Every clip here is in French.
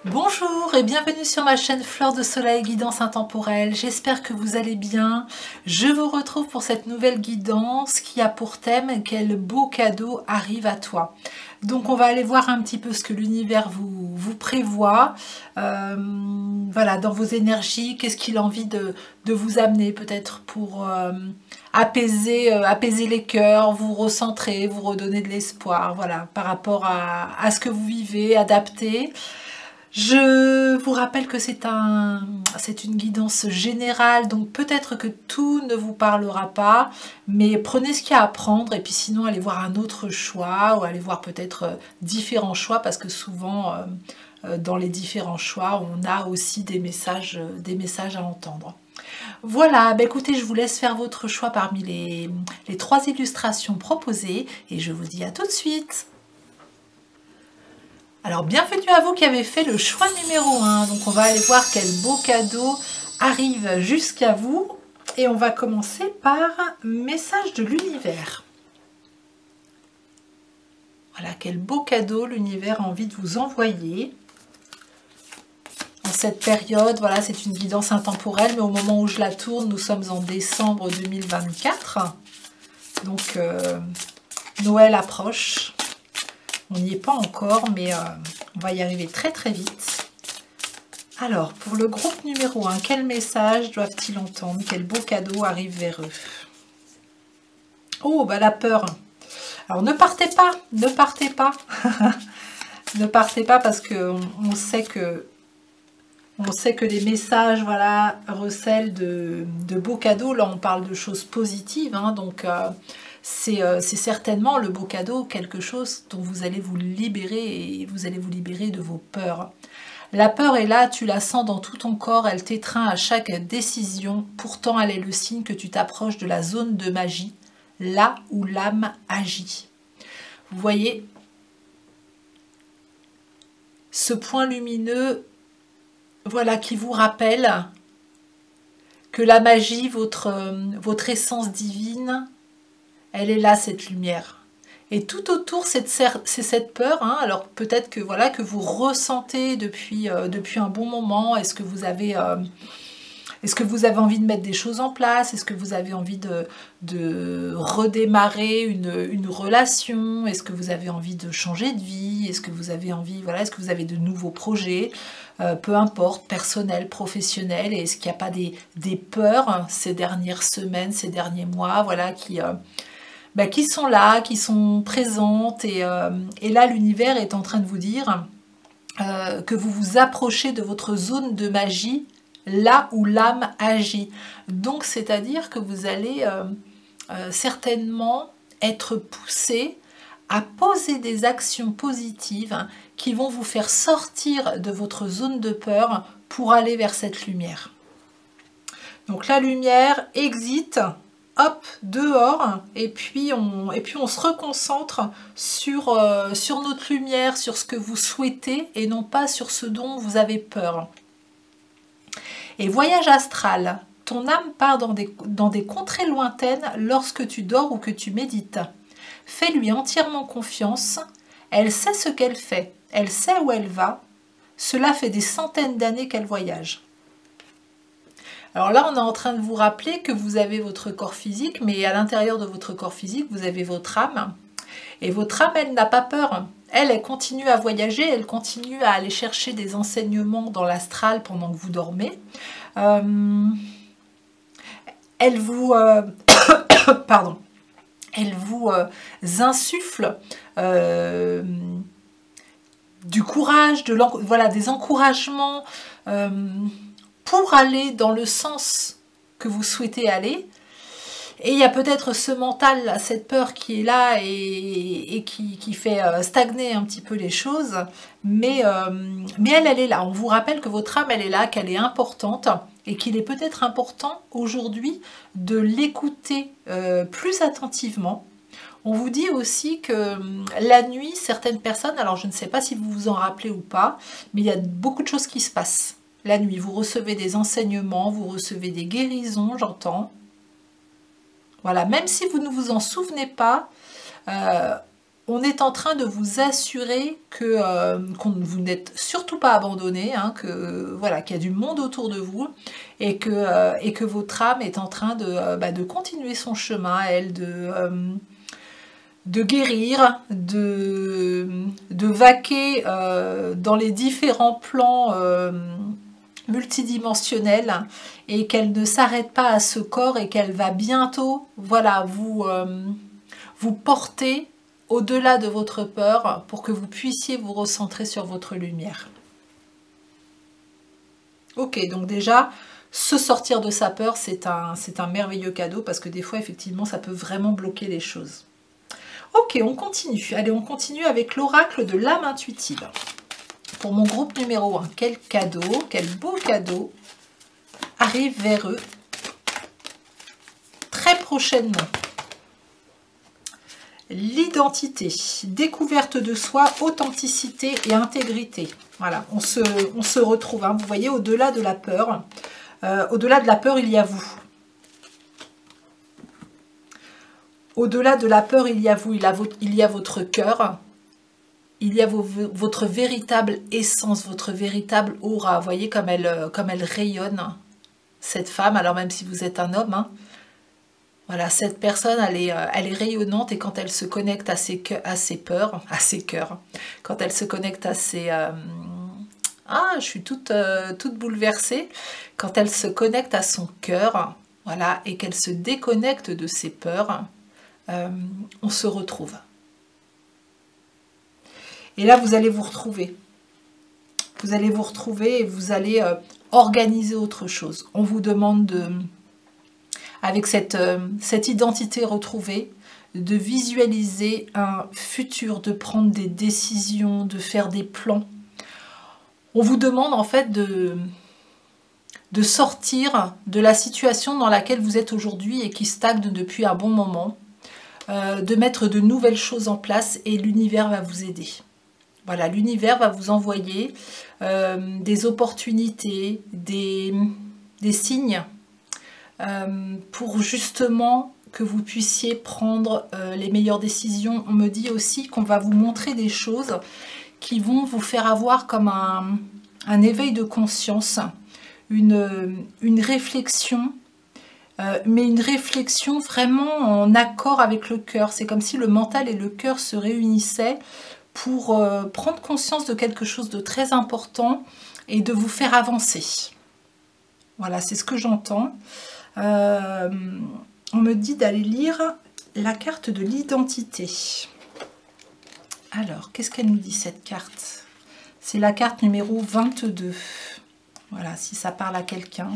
Bonjour et bienvenue sur ma chaîne Fleur de Soleil Guidance Intemporelle. J'espère que vous allez bien. Je vous retrouve pour cette nouvelle guidance qui a pour thème « Quel beau cadeau arrive à toi ?» Donc on va aller voir un petit peu ce que l'univers vous prévoit. Voilà, dans vos énergies, qu'est-ce qu'il a envie de vous amener peut-être pour apaiser les cœurs, vous recentrer, vous redonner de l'espoir, voilà, par rapport à ce que vous vivez, adapter. Je vous rappelle que c'est une guidance générale, donc peut-être que tout ne vous parlera pas, mais prenez ce qu'il y a à prendre et puis sinon allez voir un autre choix ou allez voir peut-être différents choix parce que souvent dans les différents choix on a aussi des messages à entendre. Voilà, bah écoutez, je vous laisse faire votre choix parmi les 3 illustrations proposées et je vous dis à tout de suite. Alors, bienvenue à vous qui avez fait le choix numéro 1. Donc, on va aller voir quel beau cadeau arrive jusqu'à vous. Et on va commencer par message de l'univers. Voilà, quel beau cadeau l'univers a envie de vous envoyer. En cette période, voilà, c'est une guidance intemporelle, mais au moment où je la tourne, nous sommes en décembre 2024. Donc, Noël approche. On n'y est pas encore, mais on va y arriver très très vite. Alors, pour le groupe numéro 1, quel message doivent-ils entendre? Quel beau cadeau arrive vers eux? Oh, bah la peur. Alors, ne partez pas, ne partez pas. Ne partez pas parce qu'on sait que les messages, voilà, recèlent de beaux cadeaux. Là, on parle de choses positives, hein, donc c'est certainement le beau cadeau, quelque chose dont vous allez vous libérer et vous allez vous libérer de vos peurs. La peur est là, tu la sens dans tout ton corps, elle t'étreint à chaque décision. Pourtant, elle est le signe que tu t'approches de la zone de magie, là où l'âme agit. Vous voyez, ce point lumineux, voilà, qui vous rappelle que la magie, votre essence divine, elle est là, cette lumière. Et tout autour, c'est cette peur. Hein. Alors peut-être que voilà que vous ressentez depuis un bon moment. Est-ce que vous avez envie de mettre des choses en place? Est-ce que vous avez envie de redémarrer une relation? Est-ce que vous avez envie de changer de vie? Est-ce que vous avez envie, voilà, est-ce que vous avez de nouveaux projets? Peu importe, personnel, professionnel. Et est-ce qu'il n'y a pas des peurs ces dernières semaines, ces derniers mois, voilà, qui sont là, qui sont présentes, et là l'univers est en train de vous dire que vous vous approchez de votre zone de magie, là où l'âme agit. Donc c'est-à-dire que vous allez certainement être poussé à poser des actions positives qui vont vous faire sortir de votre zone de peur pour aller vers cette lumière. Donc la lumière exit, hop, dehors, et puis on se reconcentre sur notre lumière, sur ce que vous souhaitez, et non pas sur ce dont vous avez peur. Et voyage astral, ton âme part dans des contrées lointaines lorsque tu dors ou que tu médites. Fais-lui entièrement confiance, elle sait ce qu'elle fait, elle sait où elle va, cela fait des centaines d'années qu'elle voyage. Alors là, on est en train de vous rappeler que vous avez votre corps physique, mais à l'intérieur de votre corps physique, vous avez votre âme. Et votre âme, elle n'a pas peur. Elle continue à voyager, elle continue à aller chercher des enseignements dans l'astral pendant que vous dormez. Elle vous... pardon. Elle vous insuffle du courage, voilà, des encouragements... pour aller dans le sens que vous souhaitez aller. Et il y a peut-être ce mental, cette peur qui est là et qui fait stagner un petit peu les choses. Mais elle est là. On vous rappelle que votre âme, elle est là, qu'elle est importante et qu'il est peut-être important aujourd'hui de l'écouter plus attentivement. On vous dit aussi que la nuit, certaines personnes, alors je ne sais pas si vous vous en rappelez ou pas, mais il y a beaucoup de choses qui se passent. La nuit, vous recevez des enseignements, vous recevez des guérisons, j'entends. Voilà, même si vous ne vous en souvenez pas, on est en train de vous assurer que vous n'êtes surtout pas abandonné, hein, que voilà, qu'il y a du monde autour de vous et que votre âme est en train de continuer son chemin, elle, de guérir, de vaquer dans les différents plans multidimensionnels et qu'elle ne s'arrête pas à ce corps et qu'elle va bientôt, voilà, vous porter au-delà de votre peur pour que vous puissiez vous recentrer sur votre lumière. Ok, donc déjà, se sortir de sa peur, c'est un merveilleux cadeau parce que des fois, effectivement, ça peut vraiment bloquer les choses. Ok, on continue. Allez, on continue avec l'oracle de l'âme intuitive. Pour mon groupe numéro 1, quel cadeau, quel beau cadeau arrive vers eux très prochainement. L'identité, découverte de soi, authenticité et intégrité. Voilà, on se retrouve. Hein, vous voyez, au-delà de la peur, il y a vous. Au-delà de la peur, il y a vous, il y a votre cœur, il y a votre véritable essence, votre véritable aura. Vous voyez comme elle rayonne, cette femme, alors même si vous êtes un homme, hein. Voilà, cette personne, elle est rayonnante et quand elle se connecte à ses cœurs, quand elle se connecte à ses... je suis toute bouleversée. Quand elle se connecte à son cœur, voilà, et qu'elle se déconnecte de ses peurs, on se retrouve. Et là, vous allez vous retrouver. Vous allez vous retrouver et vous allez organiser autre chose. On vous demande avec cette identité retrouvée, de visualiser un futur, de prendre des décisions, de faire des plans. On vous demande en fait de sortir de la situation dans laquelle vous êtes aujourd'hui et qui stagne depuis un bon moment, de mettre de nouvelles choses en place et l'univers va vous aider. Voilà, l'univers va vous envoyer des opportunités, des signes pour justement que vous puissiez prendre les meilleures décisions. On me dit aussi qu'on va vous montrer des choses qui vont vous faire avoir comme un éveil de conscience, une réflexion, mais une réflexion vraiment en accord avec le cœur. C'est comme si le mental et le cœur se réunissaient pour prendre conscience de quelque chose de très important et de vous faire avancer. Voilà, c'est ce que j'entends. On me dit d'aller lire la carte de l'identité. Alors, qu'est-ce qu'elle nous dit cette carte? C'est la carte numéro 22. Voilà, si ça parle à quelqu'un.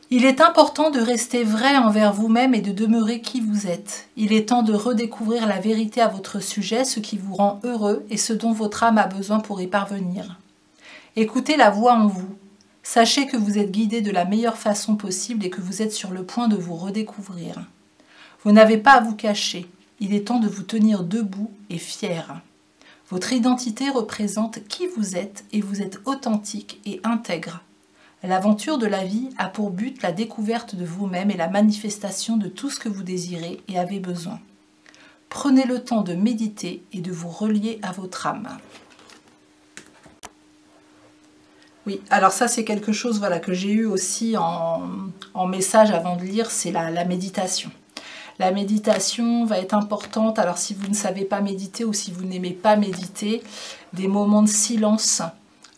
Il est important de rester vrai envers vous-même et de demeurer qui vous êtes. Il est temps de redécouvrir la vérité à votre sujet, ce qui vous rend heureux et ce dont votre âme a besoin pour y parvenir. Écoutez la voix en vous. Sachez que vous êtes guidé de la meilleure façon possible et que vous êtes sur le point de vous redécouvrir. Vous n'avez pas à vous cacher. Il est temps de vous tenir debout et fier. Votre identité représente qui vous êtes et vous êtes authentique et intègre. L'aventure de la vie a pour but la découverte de vous-même et la manifestation de tout ce que vous désirez et avez besoin. Prenez le temps de méditer et de vous relier à votre âme. Oui, alors ça c'est quelque chose voilà, que j'ai eu aussi en message avant de lire, c'est la méditation. La méditation va être importante, alors si vous ne savez pas méditer ou si vous n'aimez pas méditer, des moments de silence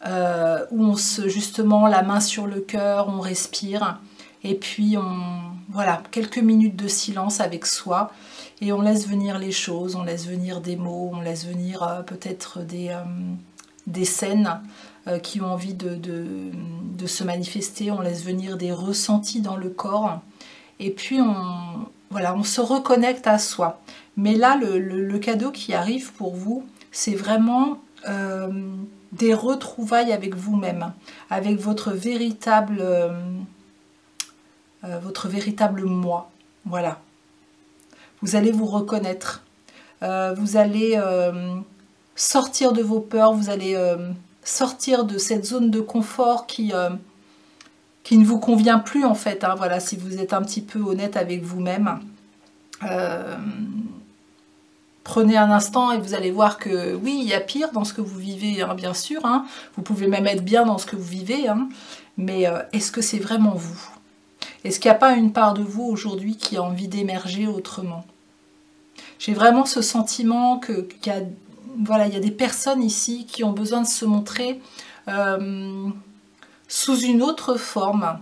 où on justement la main sur le cœur, on respire et puis voilà, quelques minutes de silence avec soi et on laisse venir les choses, on laisse venir des mots, on laisse venir peut-être des scènes qui ont envie de se manifester, on laisse venir des ressentis dans le corps et puis on se reconnecte à soi. Mais là, le cadeau qui arrive pour vous, c'est vraiment des retrouvailles avec vous-même, avec votre véritable moi. Voilà. Vous allez vous reconnaître. Vous allez sortir de vos peurs, vous allez sortir de cette zone de confort qui ne vous convient plus en fait. Hein, voilà, si vous êtes un petit peu honnête avec vous-même. Prenez un instant et vous allez voir que oui, il y a pire dans ce que vous vivez, hein, bien sûr. Hein. Vous pouvez même être bien dans ce que vous vivez. Hein. Mais est-ce que c'est vraiment vous? Est-ce qu'il n'y a pas une part de vous aujourd'hui qui a envie d'émerger autrement? J'ai vraiment ce sentiment voilà, il y a des personnes ici qui ont besoin de se montrer sous une autre forme.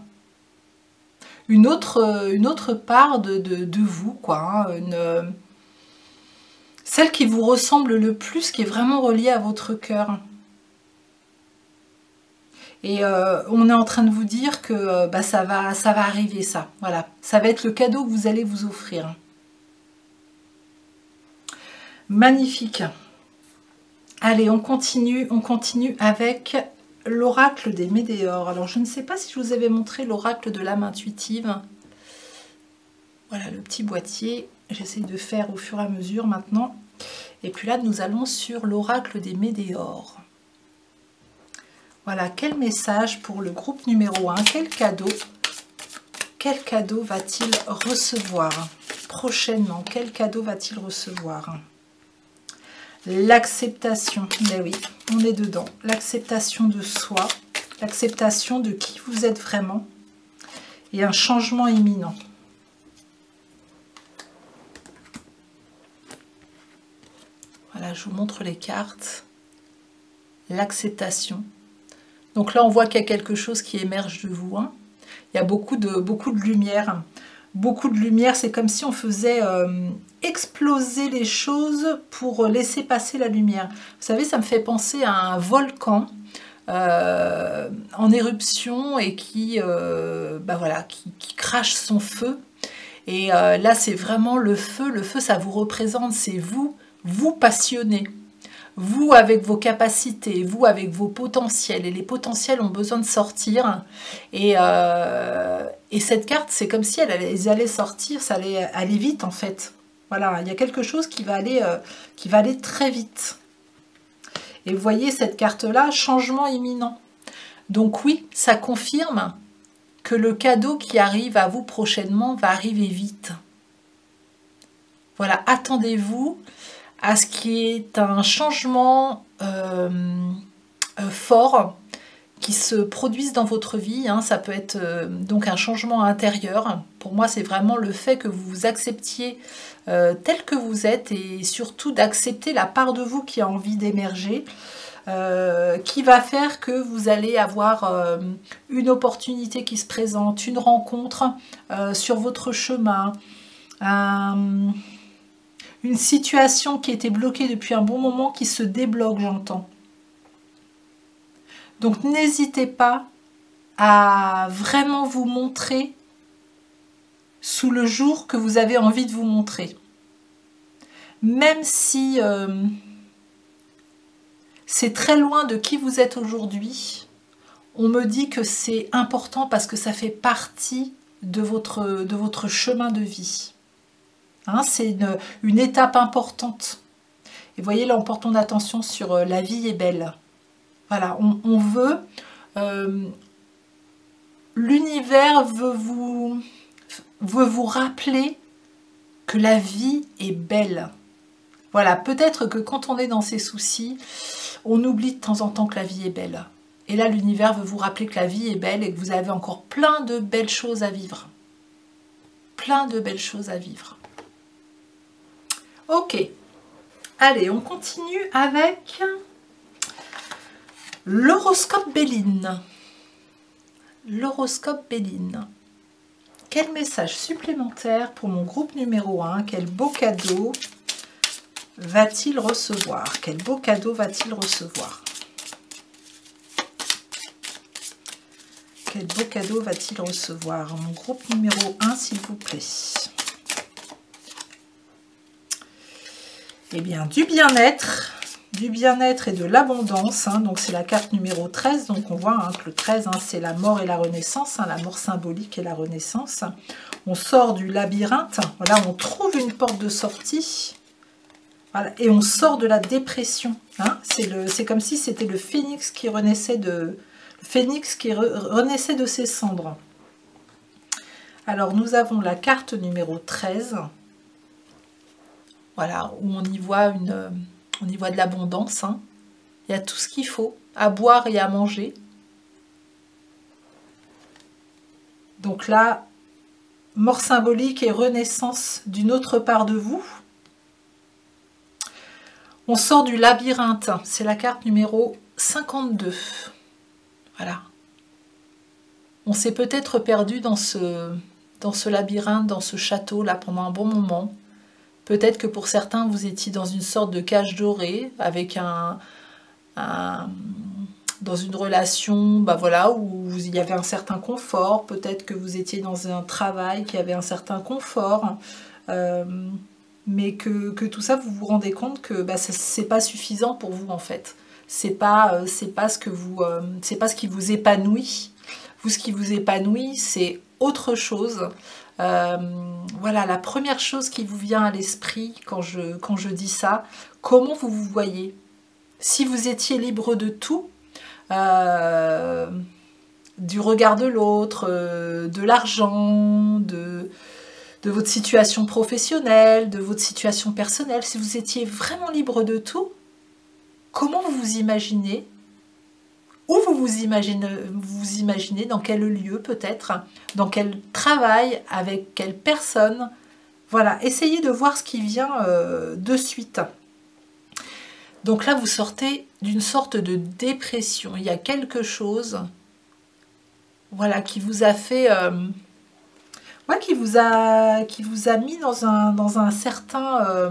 Une autre part de vous, quoi. Hein, celle qui vous ressemble le plus, qui est vraiment reliée à votre cœur. Et on est en train de vous dire que ça va arriver, ça. Voilà. Ça va être le cadeau que vous allez vous offrir. Magnifique. Allez, on continue avec l'oracle des Médéors. Alors, je ne sais pas si je vous avais montré l'oracle de l'âme intuitive. Voilà le petit boîtier. J'essaye de faire au fur et à mesure maintenant. Et puis là, nous allons sur l'oracle des Médéors. Voilà, quel message pour le groupe numéro 1? Quel cadeau va-t-il recevoir prochainement? Quel cadeau va-t-il recevoir? L'acceptation, mais oui, on est dedans. L'acceptation de soi, l'acceptation de qui vous êtes vraiment et un changement imminent. Voilà, je vous montre les cartes. L'acceptation. Donc là, on voit qu'il y a quelque chose qui émerge de vous. Hein. Il y a beaucoup de lumière. Beaucoup de lumière, c'est comme si on faisait exploser les choses pour laisser passer la lumière. Vous savez, ça me fait penser à un volcan en éruption et qui crache son feu. Et là, c'est vraiment le feu. Le feu, ça vous représente, c'est vous passionnez. Vous avec vos capacités, vous avec vos potentiels, et les potentiels ont besoin de sortir. Et cette carte, c'est comme si elles allaient sortir, ça allait aller vite en fait. Voilà, il y a quelque chose qui va aller très vite. Et vous voyez cette carte-là, changement imminent. Donc oui, ça confirme que le cadeau qui arrive à vous prochainement va arriver vite. Voilà, attendez-vous à ce qui est un changement fort qui se produise dans votre vie. Hein. Ça peut être donc un changement intérieur. Pour moi, c'est vraiment le fait que vous vous acceptiez tel que vous êtes et surtout d'accepter la part de vous qui a envie d'émerger, qui va faire que vous allez avoir une opportunité qui se présente, une rencontre sur votre chemin, une situation qui était bloquée depuis un bon moment qui se débloque, j'entends. Donc n'hésitez pas à vraiment vous montrer sous le jour que vous avez envie de vous montrer. Même si c'est très loin de qui vous êtes aujourd'hui, on me dit que c'est important parce que ça fait partie de votre chemin de vie. Hein, c'est une étape importante. Et vous voyez, là, on porte ton attention sur la vie est belle. Voilà, on veut... l'univers veut vous rappeler que la vie est belle. Voilà, peut-être que quand on est dans ses soucis, on oublie de temps en temps que la vie est belle. Et là, l'univers veut vous rappeler que la vie est belle et que vous avez encore plein de belles choses à vivre. Plein de belles choses à vivre. Ok, allez, on continue avec l'horoscope Béline. L'horoscope Béline. Quel message supplémentaire pour mon groupe numéro 1? Quel beau cadeau va-t-il recevoir? Quel beau cadeau va-t-il recevoir? Quel beau cadeau va-t-il recevoir? Mon groupe numéro 1, s'il vous plaît. Eh bien, du bien-être et de l'abondance. Hein, donc, c'est la carte numéro 13. Donc, on voit hein, que le 13, hein, c'est la mort et la renaissance. Hein, la mort symbolique et la renaissance. On sort du labyrinthe. Voilà, on trouve une porte de sortie. Voilà, et on sort de la dépression. Hein, c'est comme si c'était le phénix qui renaissait de ses cendres. Alors, nous avons la carte numéro 13. voilà, où on y voit de l'abondance, hein. Il y a tout ce qu'il faut, à boire et à manger. Donc là, mort symbolique et renaissance d'une autre part de vous. On sort du labyrinthe, c'est la carte numéro 52. Voilà. On s'est peut-être perdu dans ce labyrinthe, dans ce château là pendant un bon moment. Peut-être que pour certains, vous étiez dans une sorte de cage dorée, avec dans une relation voilà, où il y avait un certain confort. Peut-être que vous étiez dans un travail qui avait un certain confort. Mais que tout ça, vous vous rendez compte que c'est pas suffisant pour vous en fait. C'est pas ce qui vous épanouit. Vous, ce qui vous épanouit, c'est autre chose. Voilà, la première chose qui vous vient à l'esprit quand je dis ça, comment vous vous voyez? Si vous étiez libre de tout, du regard de l'autre, de l'argent, de votre situation professionnelle, de votre situation personnelle, si vous étiez vraiment libre de tout, comment vous vous imaginez? Où vous imaginez, dans quel lieu peut-être, dans quel travail, avec quelle personne. Voilà, essayez de voir ce qui vient de suite. Donc là, vous sortez d'une sorte de dépression. Il y a quelque chose, voilà, qui vous a fait... qui vous a mis dans un certain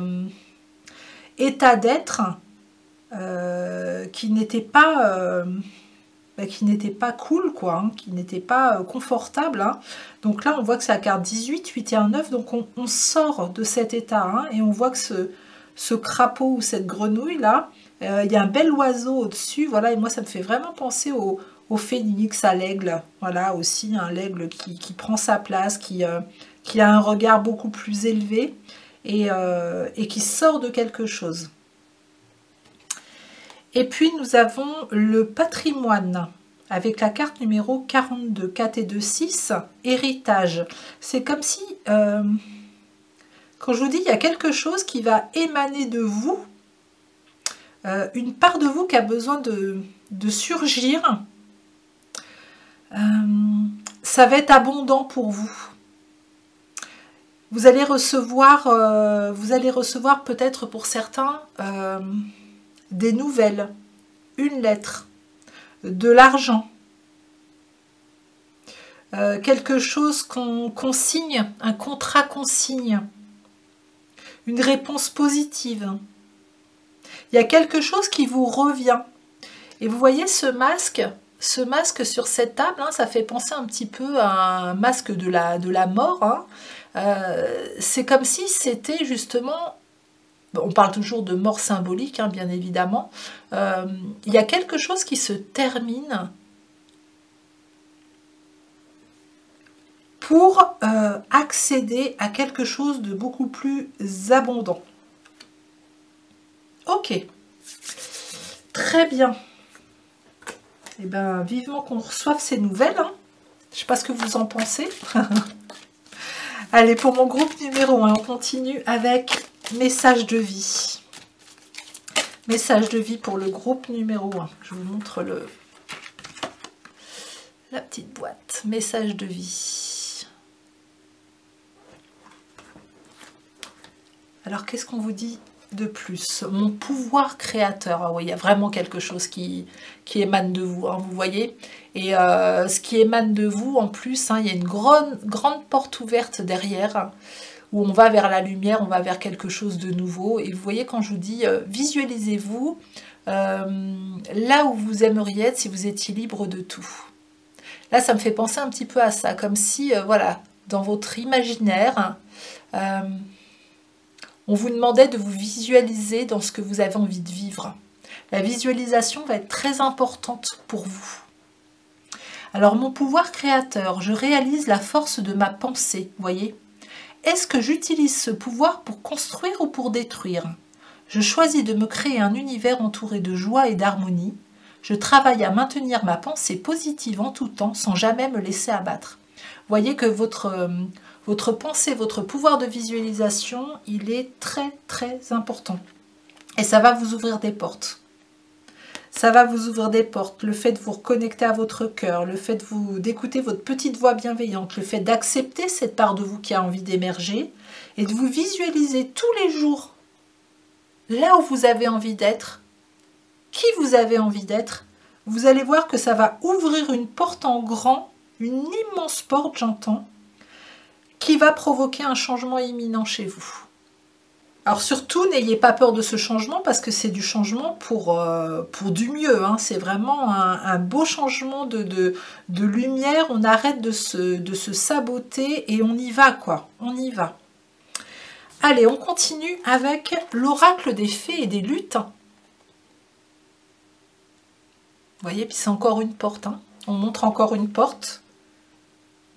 état d'être qui n'était pas cool, quoi, hein, qui n'était pas confortable. Hein. Donc là, on voit que c'est la carte 18, 8 et 1, 9. Donc on sort de cet état, hein, et on voit que ce crapaud ou cette grenouille-là, il y a un bel oiseau au-dessus. Voilà, et moi, ça me fait vraiment penser au phénix, à l'aigle. Voilà, aussi, un aigle qui prend sa place, qui a un regard beaucoup plus élevé et qui sort de quelque chose. Et puis, nous avons le patrimoine, avec la carte numéro 42, 4 et 2, 6, héritage. C'est comme si, quand je vous dis, il y a quelque chose qui va émaner de vous, une part de vous qui a besoin de surgir. Ça va être abondant pour vous. Vous allez recevoir peut-être pour certains des nouvelles, une lettre, de l'argent, quelque chose qu'on signe, un contrat qu'on signe, une réponse positive. Il y a quelque chose qui vous revient. Et vous voyez ce masque sur cette table, hein, ça fait penser un petit peu à un masque de la mort. Hein. C'est comme si c'était justement... On parle toujours de mort symbolique, hein, bien évidemment. Il y a quelque chose qui se termine pour accéder à quelque chose de beaucoup plus abondant. Ok. Très bien. Eh bien, vivement qu'on reçoive ces nouvelles. Hein. Je ne sais pas ce que vous en pensez. Allez, pour mon groupe numéro 1, on continue avec message de vie. Message de vie pour le groupe numéro 1. Je vous montre la petite boîte. Message de vie. Alors, qu'est-ce qu'on vous dit de plus? Mon pouvoir créateur. Ah oui, il y a vraiment quelque chose qui émane de vous, hein, vous voyez. Et ce qui émane de vous, en plus, hein, il y a une grande porte ouverte derrière, où on va vers la lumière, on va vers quelque chose de nouveau. Et vous voyez, quand je vous dis, visualisez-vous là où vous aimeriez être si vous étiez libre de tout. Là, ça me fait penser un petit peu à ça, comme si, voilà, dans votre imaginaire, on vous demandait de vous visualiser dans ce que vous avez envie de vivre. La visualisation va être très importante pour vous. Alors, mon pouvoir créateur, je réalise la force de ma pensée, voyez. Est-ce que j'utilise ce pouvoir pour construire ou pour détruire? Je choisis de me créer un univers entouré de joie et d'harmonie. Je travaille à maintenir ma pensée positive en tout temps, sans jamais me laisser abattre. Voyez que votre Votre pensée, votre pouvoir de visualisation, il est très très important. Et ça va vous ouvrir des portes. Ça va vous ouvrir des portes. Le fait de vous reconnecter à votre cœur, le fait d'écouter votre petite voix bienveillante, le fait d'accepter cette part de vous qui a envie d'émerger et de vous visualiser tous les jours là où vous avez envie d'être, qui vous avez envie d'être, vous allez voir que ça va ouvrir une porte en grand, une immense porte, j'entends, qui va provoquer un changement imminent chez vous. Alors surtout, n'ayez pas peur de ce changement parce que c'est du changement pour du mieux. Hein. C'est vraiment un beau changement de lumière. On arrête de se saboter et on y va, quoi. On y va. Allez, on continue avec l'oracle des fées et des lutins. Vous voyez, puis c'est encore une porte. Hein. On montre encore une porte.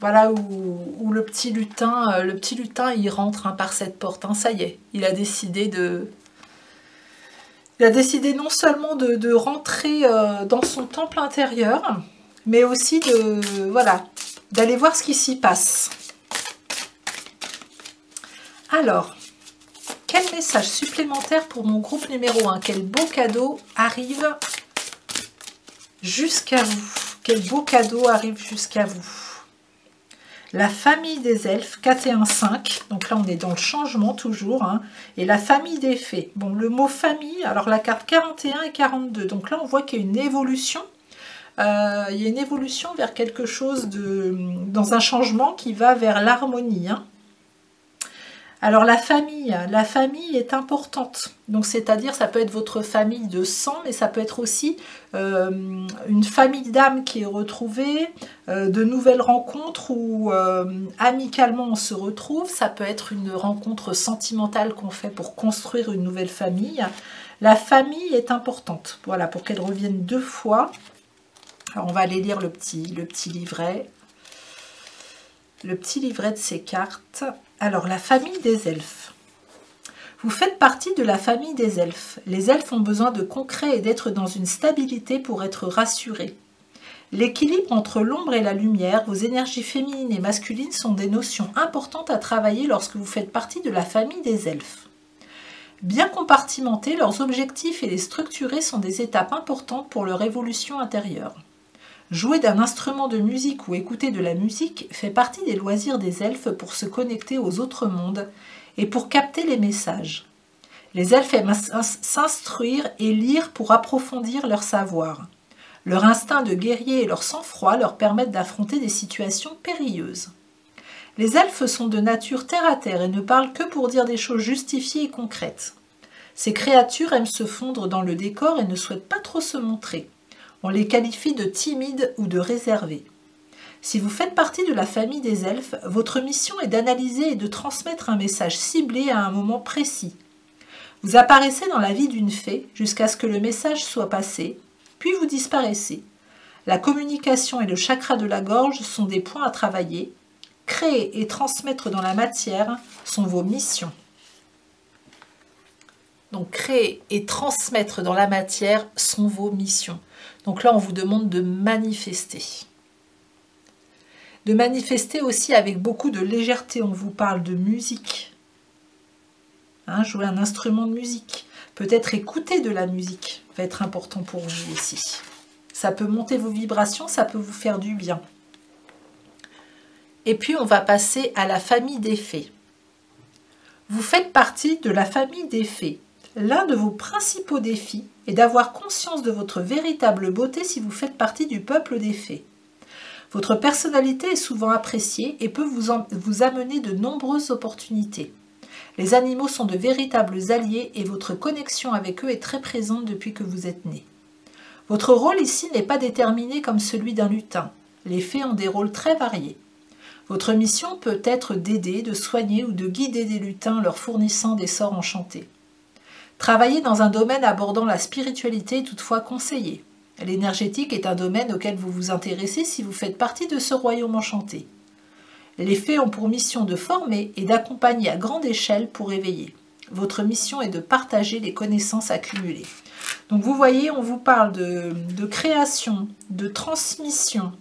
Voilà où le petit lutin, il rentre hein, par cette porte. Hein, ça y est, il a décidé non seulement de rentrer dans son temple intérieur, mais aussi d'aller voir ce qui s'y passe. Alors, quel message supplémentaire pour mon groupe numéro 1? Quel beau cadeau arrive jusqu'à vous? Quel beau cadeau arrive jusqu'à vous? La famille des elfes, 4 et 1, 5. Donc là, on est dans le changement toujours. Hein. Et la famille des fées. Bon, le mot famille, alors la carte 41 et 42. Donc là, on voit qu'il y a une évolution. Il y a une évolution vers quelque chose dans un changement qui va vers l'harmonie. Hein. Alors la famille est importante. Donc c'est-à-dire, ça peut être votre famille de sang, mais ça peut être aussi une famille d'âme qui est retrouvée, de nouvelles rencontres où amicalement on se retrouve. Ça peut être une rencontre sentimentale qu'on fait pour construire une nouvelle famille. La famille est importante, voilà, pour qu'elle revienne 2 fois. Alors on va aller lire le petit livret. Le petit livret de ces cartes. Alors, la famille des elfes. Vous faites partie de la famille des elfes. Les elfes ont besoin de concret et d'être dans une stabilité pour être rassurés. L'équilibre entre l'ombre et la lumière, vos énergies féminines et masculines sont des notions importantes à travailler lorsque vous faites partie de la famille des elfes. Bien compartimentés, leurs objectifs et les structurer sont des étapes importantes pour leur évolution intérieure. Jouer d'un instrument de musique ou écouter de la musique fait partie des loisirs des elfes pour se connecter aux autres mondes et pour capter les messages. Les elfes aiment s'instruire et lire pour approfondir leur savoir. Leur instinct de guerrier et leur sang-froid leur permettent d'affronter des situations périlleuses. Les elfes sont de nature terre-à-terre et ne parlent que pour dire des choses justifiées et concrètes. Ces créatures aiment se fondre dans le décor et ne souhaitent pas trop se montrer. On les qualifie de timides ou de réservés. Si vous faites partie de la famille des elfes, votre mission est d'analyser et de transmettre un message ciblé à un moment précis. Vous apparaissez dans la vie d'une fée jusqu'à ce que le message soit passé, puis vous disparaissez. La communication et le chakra de la gorge sont des points à travailler. Créer et transmettre dans la matière sont vos missions. Donc, créer et transmettre dans la matière sont vos missions. Donc là, on vous demande de manifester. De manifester aussi avec beaucoup de légèreté. On vous parle de musique. Hein, jouer un instrument de musique. Peut-être écouter de la musique va être important pour vous aussi. Ça peut monter vos vibrations, ça peut vous faire du bien. Et puis, on va passer à la famille des fées. Vous faites partie de la famille des fées. L'un de vos principaux défis est d'avoir conscience de votre véritable beauté si vous faites partie du peuple des fées. Votre personnalité est souvent appréciée et peut vous amener de nombreuses opportunités. Les animaux sont de véritables alliés et votre connexion avec eux est très présente depuis que vous êtes né. Votre rôle ici n'est pas déterminé comme celui d'un lutin. Les fées ont des rôles très variés. Votre mission peut être d'aider, de soigner ou de guider des lutins leur fournissant des sorts enchantés. Travailler dans un domaine abordant la spiritualité est toutefois conseillé. L'énergétique est un domaine auquel vous vous intéressez si vous faites partie de ce royaume enchanté. Les fées ont pour mission de former et d'accompagner à grande échelle pour éveiller. Votre mission est de partager les connaissances accumulées. Donc vous voyez, on vous parle de création, de transmission,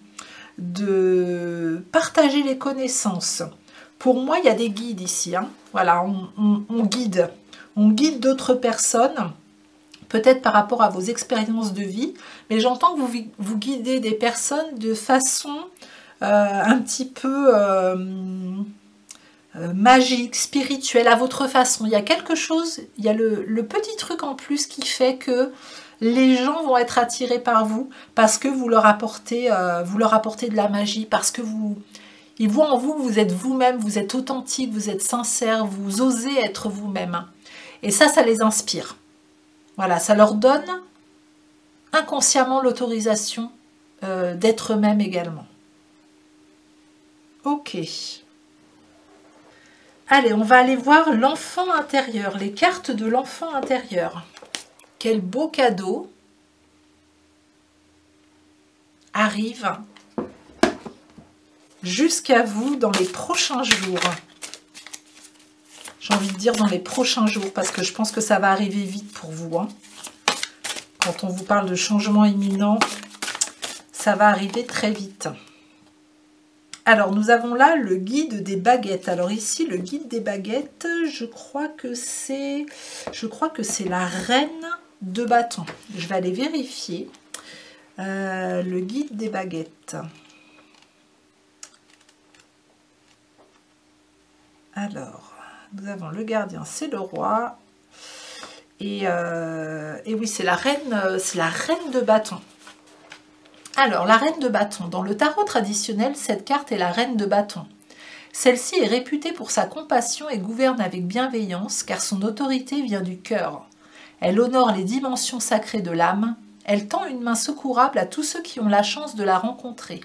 de partager les connaissances Pour moi, il y a des guides ici. Hein. Voilà, on guide. On guide d'autres personnes, peut-être par rapport à vos expériences de vie, mais j'entends que vous guidez des personnes de façon un petit peu magique, spirituelle, à votre façon. Il y a quelque chose, il y a le petit truc en plus qui fait que les gens vont être attirés par vous parce que vous leur apportez de la magie, parce que ils voient en vous que vous êtes vous-même, vous êtes authentique, vous êtes sincère, vous osez être vous-même. Et ça les inspire. Voilà, ça leur donne inconsciemment l'autorisation d'être eux-mêmes également. Ok. Allez, on va aller voir l'enfant intérieur, les cartes de l'enfant intérieur. Quel beau cadeau arrive jusqu'à vous dans les prochains jours. J'ai envie de dire dans les prochains jours, parce que je pense que ça va arriver vite pour vous. Hein. Quand on vous parle de changement imminent, ça va arriver très vite. Alors, nous avons là le guide des baguettes. Alors ici, le guide des baguettes, je crois que c'est la reine de bâton. Je vais aller vérifier. Le guide des baguettes. Alors, nous avons le gardien, c'est le roi. Et oui, c'est la reine de bâton. Alors, la reine de bâton. Dans le tarot traditionnel, cette carte est la reine de bâton. Celle-ci est réputée pour sa compassion et gouverne avec bienveillance, car son autorité vient du cœur. Elle honore les dimensions sacrées de l'âme. Elle tend une main secourable à tous ceux qui ont la chance de la rencontrer.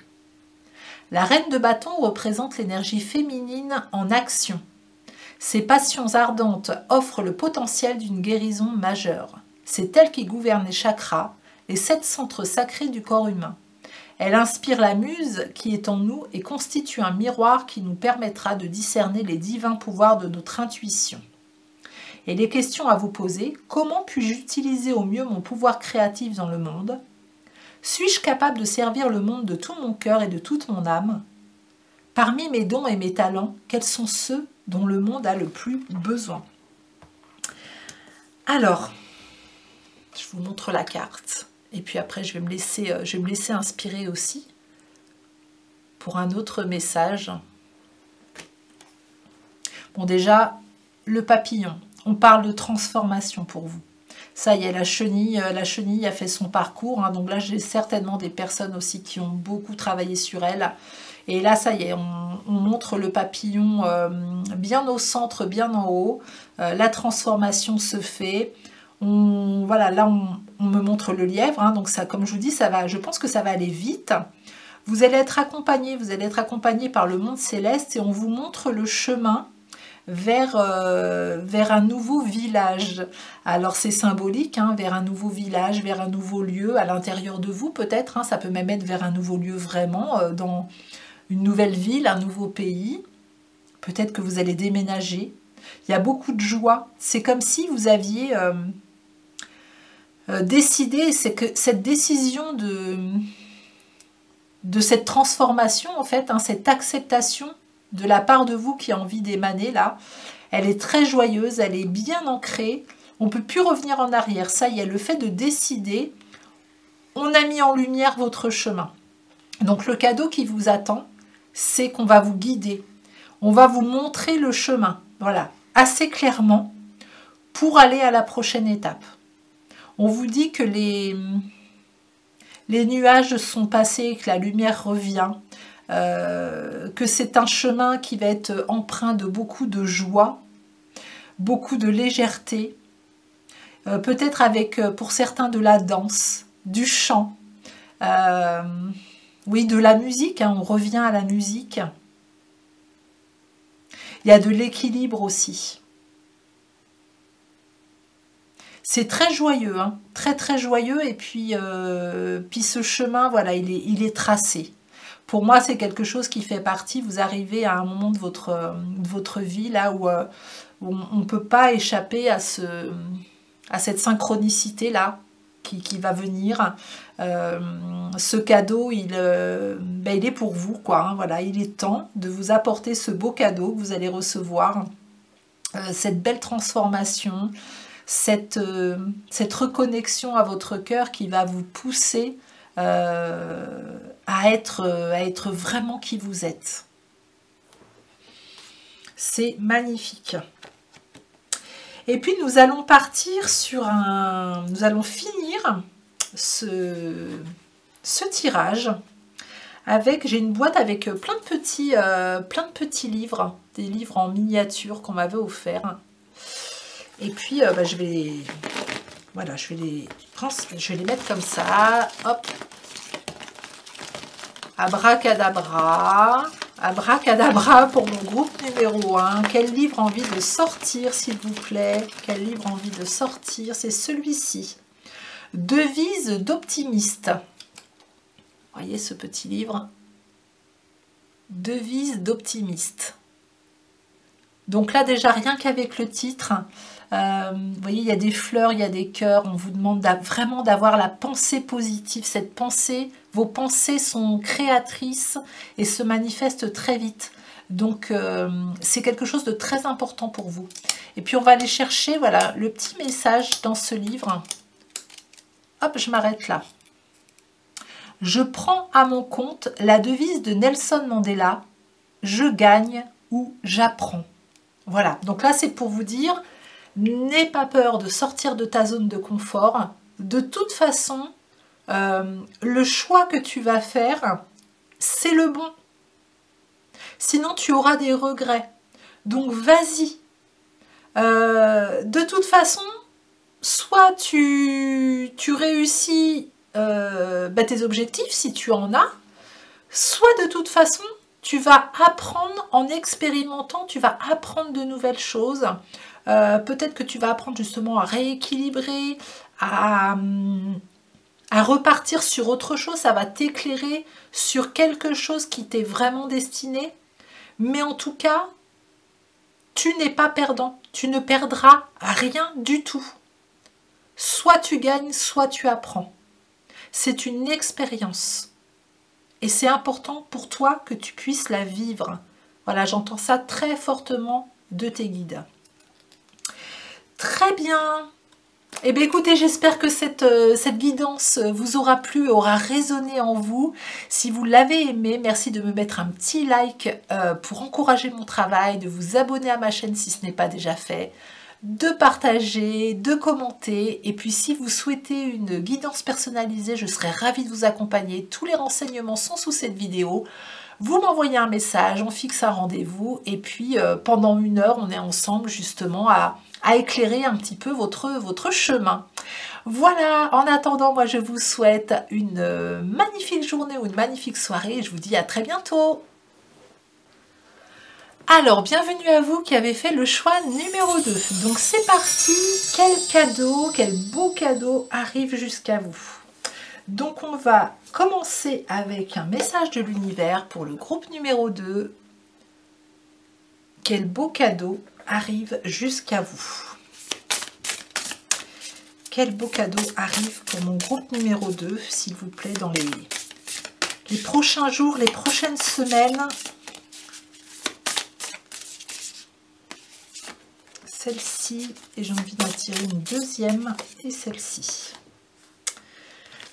La reine de bâton représente l'énergie féminine en action. Ses passions ardentes offrent le potentiel d'une guérison majeure. C'est elle qui gouverne les chakras, les 7 centres sacrés du corps humain. Elle inspire la muse qui est en nous et constitue un miroir qui nous permettra de discerner les divins pouvoirs de notre intuition. Et les questions à vous poser: comment puis-je utiliser au mieux mon pouvoir créatif dans le monde? Suis-je capable de servir le monde de tout mon cœur et de toute mon âme? Parmi mes dons et mes talents, quels sont ceux dont le monde a le plus besoin? Alors, je vous montre la carte. Et puis après, je vais me laisser inspirer aussi pour un autre message. Bon, déjà, le papillon. On parle de transformation pour vous. Ça y est, la chenille a fait son parcours. Hein, donc là, j'ai certainement des personnes aussi qui ont beaucoup travaillé sur elle. Et là, ça y est, on montre le papillon bien au centre, bien en haut. La transformation se fait. Voilà, là, on me montre le lièvre. Hein, donc ça, comme je vous dis, je pense que ça va aller vite. Vous allez être accompagné par le monde céleste et on vous montre le chemin vers un nouveau village. Alors c'est symbolique, hein, vers un nouveau village, vers un nouveau lieu, à l'intérieur de vous peut-être, hein, ça peut même être vers un nouveau lieu vraiment, dans une nouvelle ville, un nouveau pays. Peut-être que vous allez déménager. Il y a beaucoup de joie. C'est comme si vous aviez décidé, c'est que cette décision de cette transformation, en fait, hein, cette acceptation de la part de vous qui a envie d'émaner là, elle est très joyeuse, elle est bien ancrée, on ne peut plus revenir en arrière. Ça y est, le fait de décider, on a mis en lumière votre chemin. Donc le cadeau qui vous attend, c'est qu'on va vous guider, on va vous montrer le chemin, voilà, assez clairement, pour aller à la prochaine étape. On vous dit que les nuages sont passés, que la lumière revient, que c'est un chemin qui va être empreint de beaucoup de joie, beaucoup de légèreté, peut-être avec pour certains de la danse, du chant, oui, de la musique, hein, on revient à la musique. Il y a de l'équilibre aussi. C'est très joyeux, hein, très très joyeux, et puis ce chemin, voilà, il est tracé. Pour moi, c'est quelque chose qui fait partie, vous arrivez à un moment de votre vie, là où on ne peut pas échapper à cette synchronicité-là. qui va venir. Ce cadeau, il est pour vous, quoi. Hein, voilà, il est temps de vous apporter ce beau cadeau que vous allez recevoir. Cette belle transformation, cette reconnexion à votre cœur qui va vous pousser à être vraiment qui vous êtes. C'est magnifique. Et puis nous allons partir sur nous allons finir ce tirage avec, j'ai une boîte avec plein de petits livres, des livres en miniature qu'on m'avait offert. Et puis je vais les mettre comme ça, hop, abracadabra, abracadabra pour mon groupe numéro 1. Quel livre envie de sortir, s'il vous plaît? Quel livre envie de sortir? C'est celui-ci. Devise d'optimiste. Voyez ce petit livre. Devise d'optimiste. Donc là, déjà, rien qu'avec le titre, vous voyez, il y a des fleurs, il y a des cœurs. On vous demande vraiment d'avoir la pensée positive. Cette pensée, vos pensées sont créatrices et se manifestent très vite. Donc, c'est quelque chose de très important pour vous. Et puis, on va aller chercher, voilà, le petit message dans ce livre. Hop, je m'arrête là. Je prends à mon compte la devise de Nelson Mandela. Je gagne ou j'apprends. Voilà, donc là, c'est pour vous dire, n'aie pas peur de sortir de ta zone de confort. De toute façon, le choix que tu vas faire, c'est le bon. Sinon, tu auras des regrets. Donc, vas-y. De toute façon, soit tu réussis tes objectifs, si tu en as, soit de toute façon, tu vas apprendre en expérimentant, tu vas apprendre de nouvelles choses. Peut-être que tu vas apprendre justement à rééquilibrer, à repartir sur autre chose. Ça va t'éclairer sur quelque chose qui t'est vraiment destiné. Mais en tout cas, tu n'es pas perdant. Tu ne perdras rien du tout. Soit tu gagnes, soit tu apprends. C'est une expérience. Et c'est important pour toi que tu puisses la vivre. Voilà, j'entends ça très fortement de tes guides. Très bien. Eh bien, écoutez, j'espère que cette guidance vous aura plu, aura résonné en vous. Si vous l'avez aimé, merci de me mettre un petit like pour encourager mon travail, de vous abonner à ma chaîne si ce n'est pas déjà fait, de partager, de commenter. Et puis, si vous souhaitez une guidance personnalisée, je serai ravie de vous accompagner. Tous les renseignements sont sous cette vidéo. Vous m'envoyez un message, on fixe un rendez-vous. Et puis, pendant 1 heure, on est ensemble justement à éclairer un petit peu votre chemin. Voilà, en attendant, moi je vous souhaite une magnifique journée ou une magnifique soirée et je vous dis à très bientôt. Alors, bienvenue à vous qui avez fait le choix numéro 2. Donc c'est parti, quel cadeau, quel beau cadeau arrive jusqu'à vous. Donc on va commencer avec un message de l'univers pour le groupe numéro 2. Quel beau cadeau arrive jusqu'à vous. Quel beau cadeau arrive pour mon groupe numéro 2, s'il vous plaît, dans les prochains jours, les prochaines semaines. Celle-ci, et j'ai envie d'en tirer une deuxième, et celle-ci.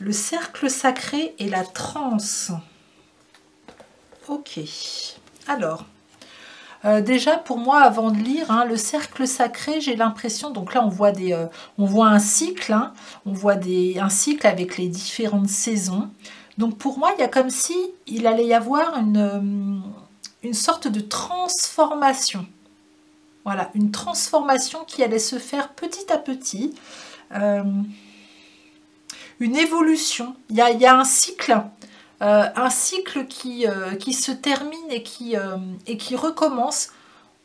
Le cercle sacré et la transe. Ok. Alors, déjà pour moi, avant de lire, hein, le cercle sacré, j'ai l'impression, donc là on voit un cycle, hein, on voit un cycle avec les différentes saisons. Donc pour moi, il y a comme si il allait y avoir une sorte de transformation. Voilà, une transformation qui allait se faire petit à petit. Une évolution. Il y a un cycle qui se termine et qui recommence.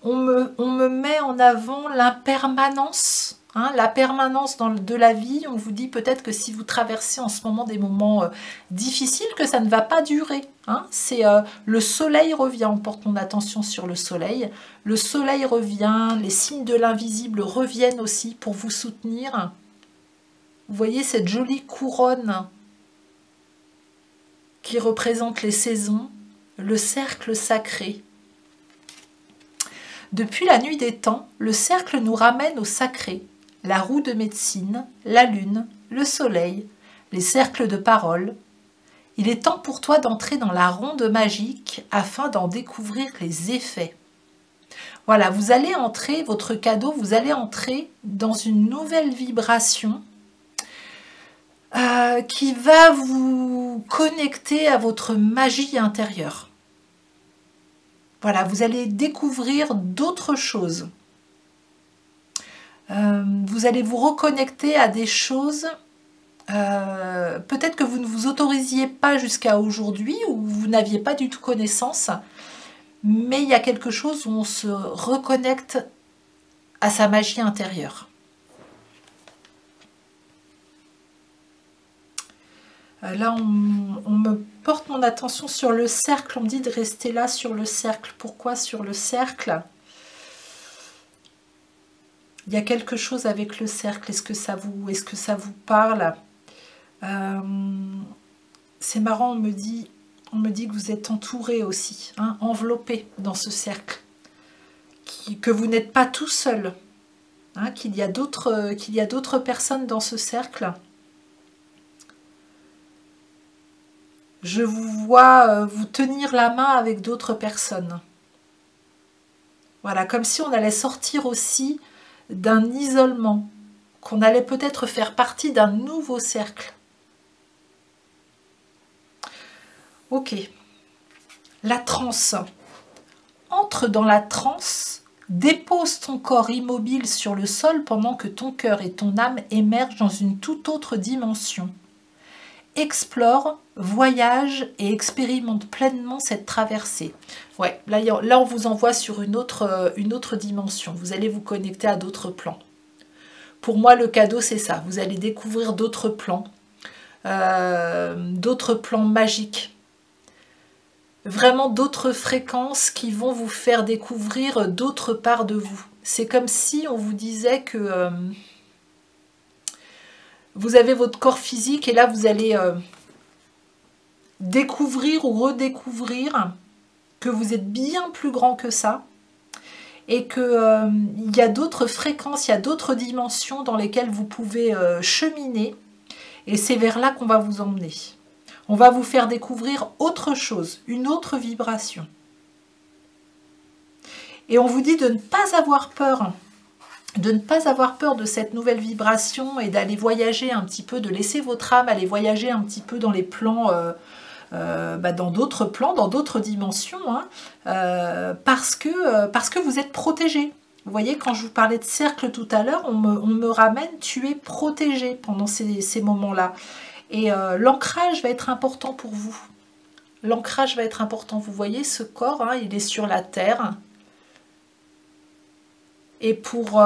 On me met en avant l'impermanence, hein, la permanence de la vie. On vous dit peut-être que si vous traversez en ce moment des moments difficiles, que ça ne va pas durer. Hein. C'est le soleil revient, on porte mon attention sur le soleil. Le soleil revient, les signes de l'invisible reviennent aussi pour vous soutenir. Vous voyez cette jolie couronne qui représente les saisons, le cercle sacré. Depuis la nuit des temps, le cercle nous ramène au sacré, la roue de médecine, la lune, le soleil, les cercles de parole. Il est temps pour toi d'entrer dans la ronde magique afin d'en découvrir les effets. Voilà, vous allez entrer, votre cadeau, vous allez entrer dans une nouvelle vibration qui va vous connecter à votre magie intérieure. Voilà, vous allez découvrir d'autres choses. Vous allez vous reconnecter à des choses peut-être que vous ne vous autorisiez pas jusqu'à aujourd'hui ou vous n'aviez pas du tout connaissance, mais il y a quelque chose où on se reconnecte à sa magie intérieure. Là, on me porte mon attention sur le cercle. On me dit de rester là sur le cercle. Pourquoi sur le cercle? Il y a quelque chose avec le cercle. Est-ce que ça vous parle? C'est marrant, on me dit que vous êtes entouré aussi, hein, enveloppé dans ce cercle. Que vous n'êtes pas tout seul. Hein, qu'il y a d'autres personnes dans ce cercle. Je vous vois vous tenir la main avec d'autres personnes. Voilà, comme si on allait sortir aussi d'un isolement, qu'on allait peut-être faire partie d'un nouveau cercle. Ok. La transe. Entre dans la transe, dépose ton corps immobile sur le sol pendant que ton cœur et ton âme émergent dans une toute autre dimension. Explore, voyage et expérimente pleinement cette traversée. Ouais, là on vous envoie sur une autre dimension. Vous allez vous connecter à d'autres plans. Pour moi, le cadeau, c'est ça. Vous allez découvrir d'autres plans magiques. Vraiment d'autres fréquences qui vont vous faire découvrir d'autres parts de vous. C'est comme si on vous disait que vous avez votre corps physique et là vous allez découvrir ou redécouvrir que vous êtes bien plus grand que ça et qu'il y a d'autres fréquences, il y a d'autres dimensions dans lesquelles vous pouvez cheminer et c'est vers là qu'on va vous emmener. On va vous faire découvrir autre chose, une autre vibration. Et on vous dit de ne pas avoir peur. De ne pas avoir peur de cette nouvelle vibration et d'aller voyager un petit peu, de laisser votre âme aller voyager un petit peu dans les plans, dans d'autres plans, dans d'autres dimensions, hein, parce que vous êtes protégé. Vous voyez, quand je vous parlais de cercle tout à l'heure, on me ramène, tu es protégé pendant ces moments-là. Et l'ancrage va être important pour vous. L'ancrage va être important. Vous voyez, ce corps, hein, il est sur la terre. Et pour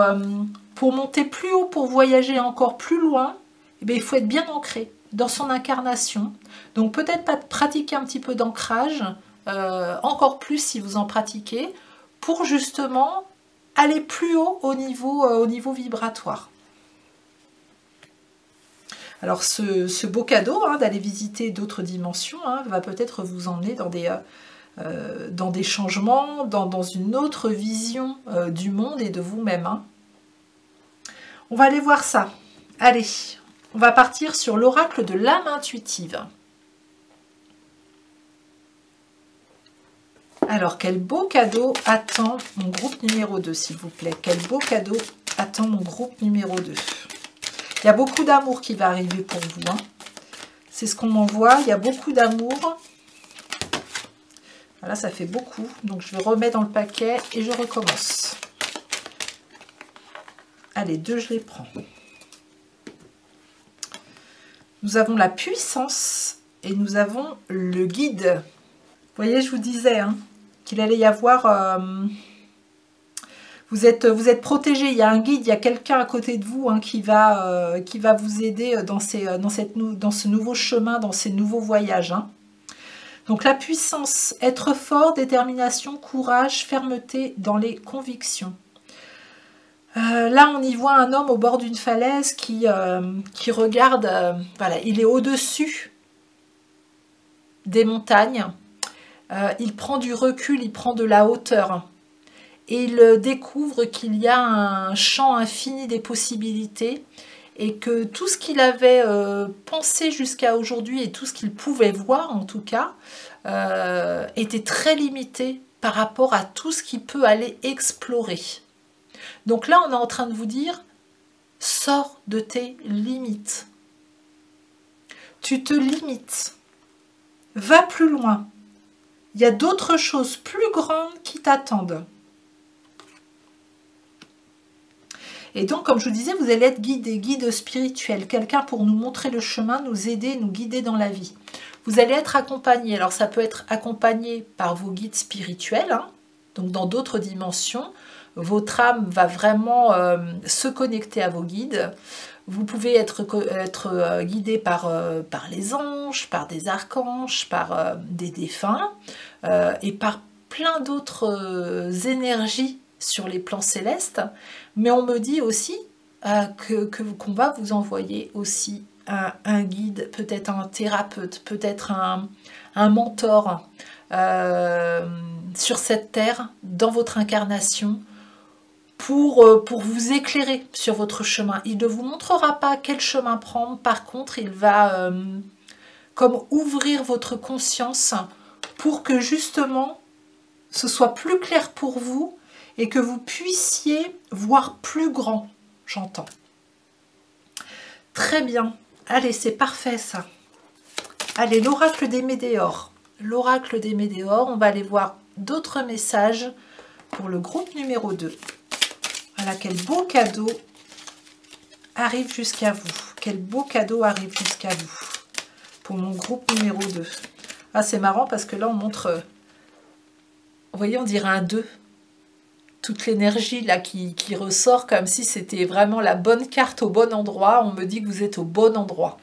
monter plus haut, pour voyager encore plus loin, eh bien, il faut être bien ancré dans son incarnation. Donc peut-être pas pratiquer un petit peu d'ancrage, encore plus si vous en pratiquez, pour justement aller plus haut au niveau vibratoire. Alors ce beau cadeau, hein, d'aller visiter d'autres dimensions, hein, va peut-être vous emmener dans des changements, dans une autre vision du monde et de vous-même. Hein. On va aller voir ça. Allez, on va partir sur l'oracle de l'âme intuitive. Alors, quel beau cadeau attend mon groupe numéro 2, s'il vous plaît. Quel beau cadeau attend mon groupe numéro 2. Il y a beaucoup d'amour qui va arriver pour vous. Hein. C'est ce qu'on m'envoie. Il y a beaucoup d'amour. Voilà, ça fait beaucoup. Donc, je le remets dans le paquet et je recommence. Allez, 2, je les prends. Nous avons la puissance et nous avons le guide. Vous voyez, je vous disais hein, qu'il allait y avoir... Vous êtes protégé, il y a un guide, il y a quelqu'un à côté de vous hein, qui va vous aider dans ce nouveau chemin, dans ces nouveaux voyages. Hein. Donc la puissance, être fort, détermination, courage, fermeté dans les convictions. Là, on y voit un homme au bord d'une falaise qui regarde, voilà, il est au-dessus des montagnes. Il prend du recul, il prend de la hauteur. Et il découvre qu'il y a un champ infini des possibilités et que tout ce qu'il avait pensé jusqu'à aujourd'hui et tout ce qu'il pouvait voir en tout cas était très limité par rapport à tout ce qu'il peut aller explorer. Donc là, on est en train de vous dire, sors de tes limites. Tu te limites. Va plus loin. Il y a d'autres choses plus grandes qui t'attendent. Et donc, comme je vous disais, vous allez être guide spirituel, quelqu'un pour nous montrer le chemin, nous aider, nous guider dans la vie. Vous allez être accompagné. Alors, ça peut être accompagné par vos guides spirituels, hein, donc dans d'autres dimensions. Votre âme va vraiment se connecter à vos guides. Vous pouvez être guidé par les anges, par des archanges, par des défunts et par plein d'autres énergies sur les plans célestes. Mais on me dit aussi qu'on va vous envoyer aussi un guide, peut-être un thérapeute, peut-être un mentor sur cette terre, dans votre incarnation, pour vous éclairer sur votre chemin. Il ne vous montrera pas quel chemin prendre, par contre, il va comme ouvrir votre conscience pour que justement ce soit plus clair pour vous et que vous puissiez voir plus grand, j'entends. Très bien. Allez, c'est parfait ça. Allez, l'oracle des Médéors. L'oracle des Médéors, on va aller voir d'autres messages pour le groupe numéro 2. Voilà, quel beau cadeau arrive jusqu'à vous. Quel beau cadeau arrive jusqu'à vous pour mon groupe numéro 2. Ah, c'est marrant parce que là, on montre... vous voyez, on dirait un 2. Toute l'énergie là qui ressort comme si c'était vraiment la bonne carte au bon endroit. On me dit que vous êtes au bon endroit.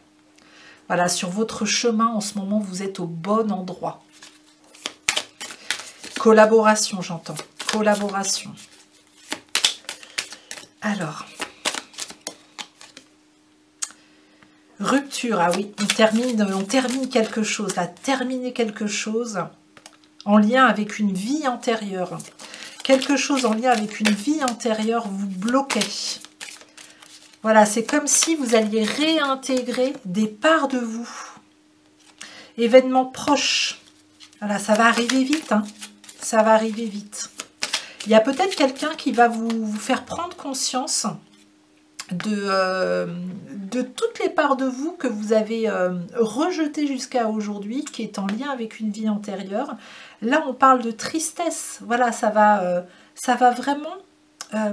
Voilà, sur votre chemin en ce moment, vous êtes au bon endroit. Collaboration, j'entends. Collaboration. Alors. Rupture, ah oui, on termine quelque chose. Là, terminer quelque chose en lien avec une vie antérieure. Quelque chose en lien avec une vie antérieure vous bloquait. Voilà, c'est comme si vous alliez réintégrer des parts de vous. Événement proche. Voilà, ça va arriver vite. Hein. Ça va arriver vite. Il y a peut-être quelqu'un qui va vous faire prendre conscience de toutes les parts de vous que vous avez rejetées jusqu'à aujourd'hui, qui est en lien avec une vie antérieure. Là, on parle de tristesse. Voilà, ça va vraiment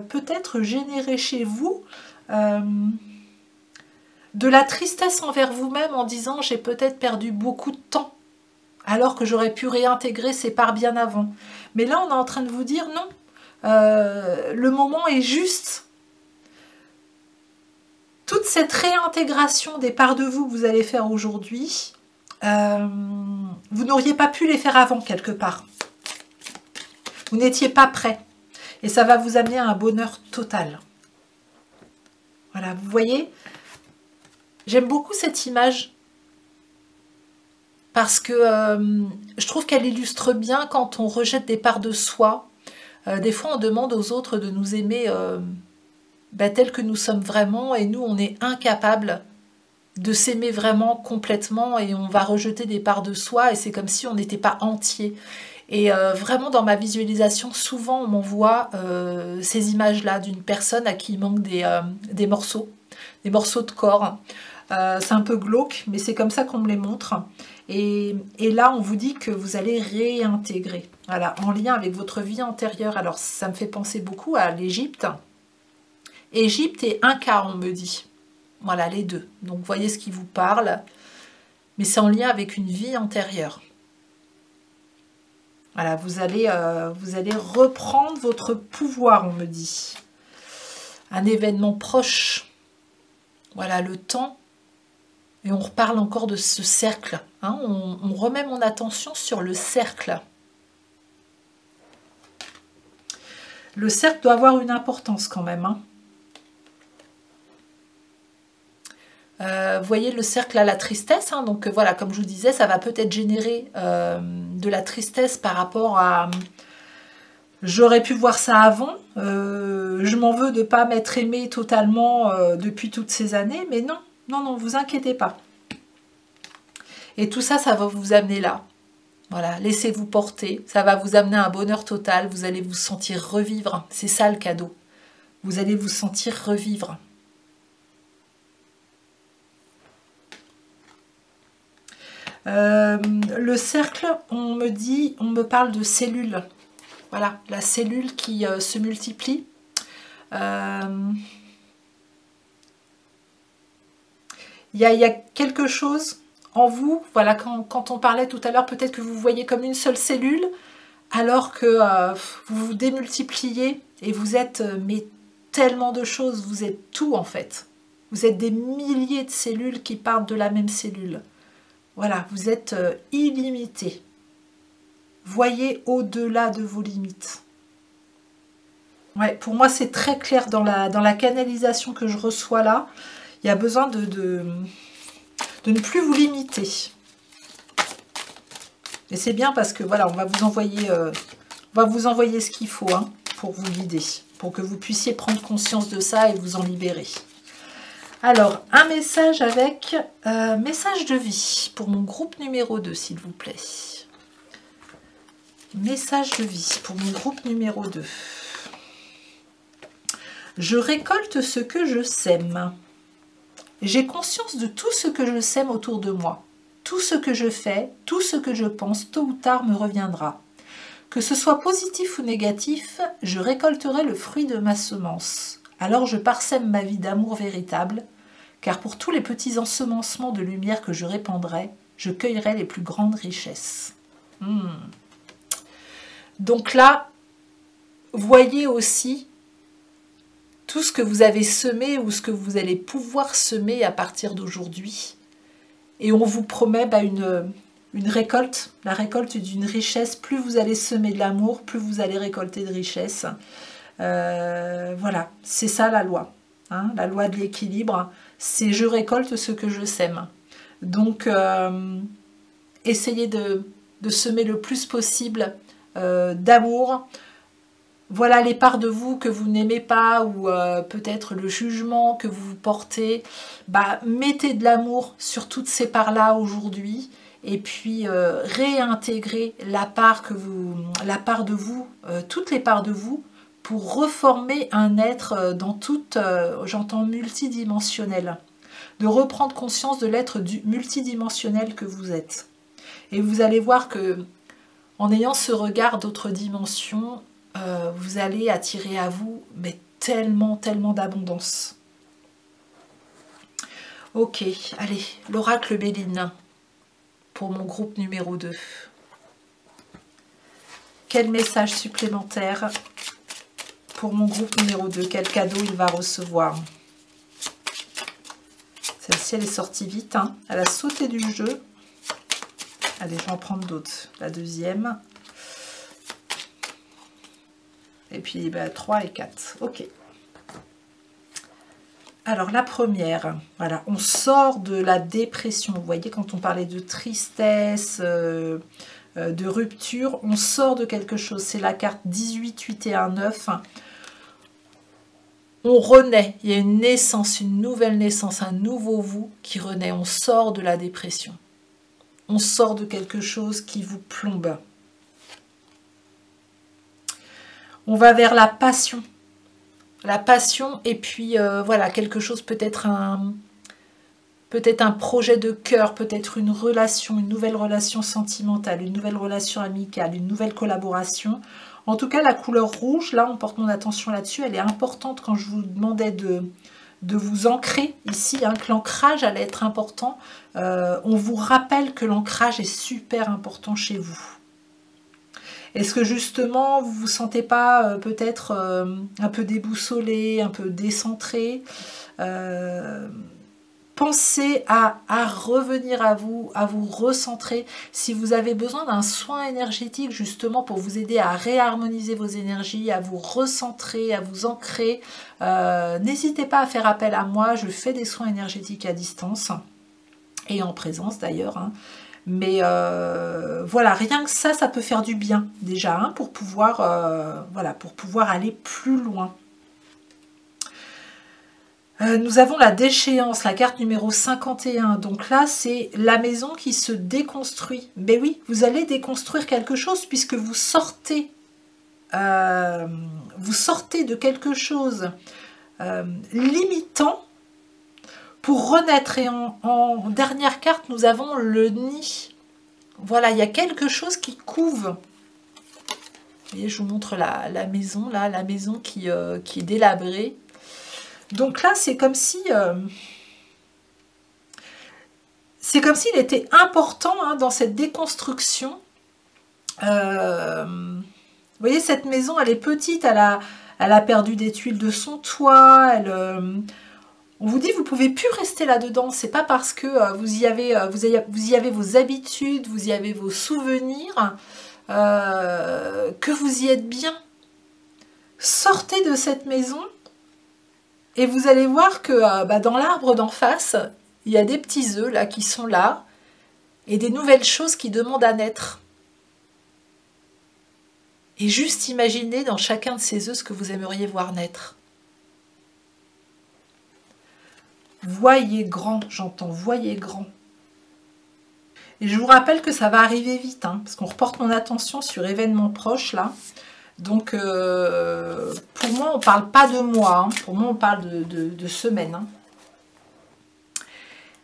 peut-être générer chez vous de la tristesse envers vous-même en disant « j'ai peut-être perdu beaucoup de temps alors que j'aurais pu réintégrer ces parts bien avant ». Mais là, on est en train de vous dire « non, le moment est juste ». Toute cette réintégration des parts de vous que vous allez faire aujourd'hui, vous n'auriez pas pu les faire avant quelque part. Vous n'étiez pas prêt. Et ça va vous amener à un bonheur total. Voilà, vous voyez, j'aime beaucoup cette image parce que je trouve qu'elle illustre bien quand on rejette des parts de soi. Des fois, on demande aux autres de nous aimer tels que nous sommes vraiment et nous, on est incapables de s'aimer vraiment complètement et on va rejeter des parts de soi et c'est comme si on n'était pas entier. Et vraiment dans ma visualisation, souvent on m'envoie ces images-là d'une personne à qui il manque des morceaux de corps. C'est un peu glauque, mais c'est comme ça qu'on me les montre. Et là, on vous dit que vous allez réintégrer, voilà, en lien avec votre vie antérieure. Alors, ça me fait penser beaucoup à l'Égypte. Égypte et Inca, on me dit. Voilà, les deux. Donc, voyez ce qui vous parle. Mais c'est en lien avec une vie antérieure. Voilà, vous allez reprendre votre pouvoir, on me dit. Un événement proche. Voilà, le temps. Et on reparle encore de ce cercle. Hein, on remet mon attention sur le cercle. Le cercle doit avoir une importance quand même. Hein. Vous voyez le cercle à la tristesse, hein, donc voilà, comme je vous disais, ça va peut-être générer de la tristesse par rapport à... J'aurais pu voir ça avant, je m'en veux de ne pas m'être aimée totalement depuis toutes ces années, mais non, non, non, vous inquiétez pas. Et tout ça, ça va vous amener là. Voilà, laissez-vous porter, ça va vous amener à un bonheur total, vous allez vous sentir revivre, c'est ça le cadeau. Vous allez vous sentir revivre. Le cercle, on me parle de cellules. Voilà, la cellule qui se multiplie. Il y a quelque chose en vous, voilà, quand on parlait tout à l'heure, peut-être que vous voyez comme une seule cellule, alors que vous vous démultipliez et vous êtes mais tellement de choses, vous êtes tout en fait. Vous êtes des milliers de cellules qui partent de la même cellule. Voilà, vous êtes illimité. Voyez au-delà de vos limites. Ouais, pour moi, c'est très clair dans la canalisation que je reçois là. Il y a besoin de ne plus vous limiter. Et c'est bien parce que voilà, on va vous envoyer ce qu'il faut hein, pour vous guider, pour que vous puissiez prendre conscience de ça et vous en libérer. Alors, un message avec message de vie pour mon groupe numéro 2, s'il vous plaît. Message de vie pour mon groupe numéro 2. Je récolte ce que je sème. J'ai conscience de tout ce que je sème autour de moi. Tout ce que je fais, tout ce que je pense, tôt ou tard me reviendra. Que ce soit positif ou négatif, je récolterai le fruit de ma semence. Alors je parsème ma vie d'amour véritable, car pour tous les petits ensemencements de lumière que je répandrai, je cueillerai les plus grandes richesses. Donc là, voyez aussi tout ce que vous avez semé ou ce que vous allez pouvoir semer à partir d'aujourd'hui. Et on vous promet une récolte, la récolte d'une richesse. Plus vous allez semer de l'amour, plus vous allez récolter de richesse. Voilà, c'est ça la loi. Hein, la loi de l'équilibre, c'est je récolte ce que je sème. Donc, essayez de semer le plus possible d'amour. Voilà les parts de vous que vous n'aimez pas ou peut-être le jugement que vous portez. Bah, mettez de l'amour sur toutes ces parts-là aujourd'hui et puis réintégrer la part de vous, toutes les parts de vous pour reformer un être dans toute, j'entends multidimensionnel. De reprendre conscience de l'être multidimensionnel que vous êtes. Et vous allez voir que en ayant ce regard d'autres dimensions, vous allez attirer à vous mais tellement, tellement d'abondance. Ok, allez, l'oracle Béline pour mon groupe numéro 2. Quel message supplémentaire pour mon groupe numéro 2? Quel cadeau il va recevoir? Celle-ci, elle est sortie vite, hein. Elle a sauté du jeu. Allez, je vais en prendre d'autres. La deuxième. Et puis 3 et 4. Ok. Alors la première, voilà, on sort de la dépression. Vous voyez, quand on parlait de tristesse, de rupture, on sort de quelque chose. C'est la carte 18, 8 et 1, 9. On renaît. Il y a une naissance, une nouvelle naissance, un nouveau vous qui renaît. On sort de la dépression. On sort de quelque chose qui vous plombe. On va vers la passion. La passion et puis voilà, quelque chose, peut-être un projet de cœur, peut-être une relation, une nouvelle relation sentimentale, une nouvelle relation amicale, une nouvelle collaboration. En tout cas, la couleur rouge, là, on porte mon attention là-dessus, elle est importante quand je vous demandais de vous ancrer ici, hein, que l'ancrage allait être important. On vous rappelle que l'ancrage est super important chez vous. Est-ce que justement, vous ne vous sentez pas peut-être un peu déboussolé, un peu décentré? Pensez à revenir à vous recentrer. Si vous avez besoin d'un soin énergétique justement pour vous aider à réharmoniser vos énergies, à vous recentrer, à vous ancrer, n'hésitez pas à faire appel à moi. Je fais des soins énergétiques à distance et en présence d'ailleurs. Hein. Mais voilà, rien que ça peut faire du bien déjà hein, pour pouvoir aller plus loin. Nous avons la déchéance, la carte numéro 51. Donc là, c'est la maison qui se déconstruit. Ben oui, vous allez déconstruire quelque chose puisque vous sortez de quelque chose limitant pour renaître. Et en dernière carte, nous avons le nid. Voilà, il y a quelque chose qui couve. Vous voyez, je vous montre la maison, là, la maison qui est délabrée. Donc là, c'est comme si s'il était important hein, dans cette déconstruction. Vous voyez, cette maison, elle est petite, elle a perdu des tuiles de son toit. On vous dit, vous ne pouvez plus rester là-dedans. C'est pas parce que vous y avez vos habitudes, vous y avez vos souvenirs, que vous y êtes bien. Sortez de cette maison. Et vous allez voir que dans l'arbre d'en face, il y a des petits œufs là qui sont là et des nouvelles choses qui demandent à naître. Et juste imaginez dans chacun de ces œufs ce que vous aimeriez voir naître. Voyez grand, j'entends, voyez grand. Et je vous rappelle que ça va arriver vite, hein, parce qu'on reporte mon attention sur événements proches là. Donc, pour moi, on ne parle pas de mois. Hein. Pour moi, on parle de semaines. Hein.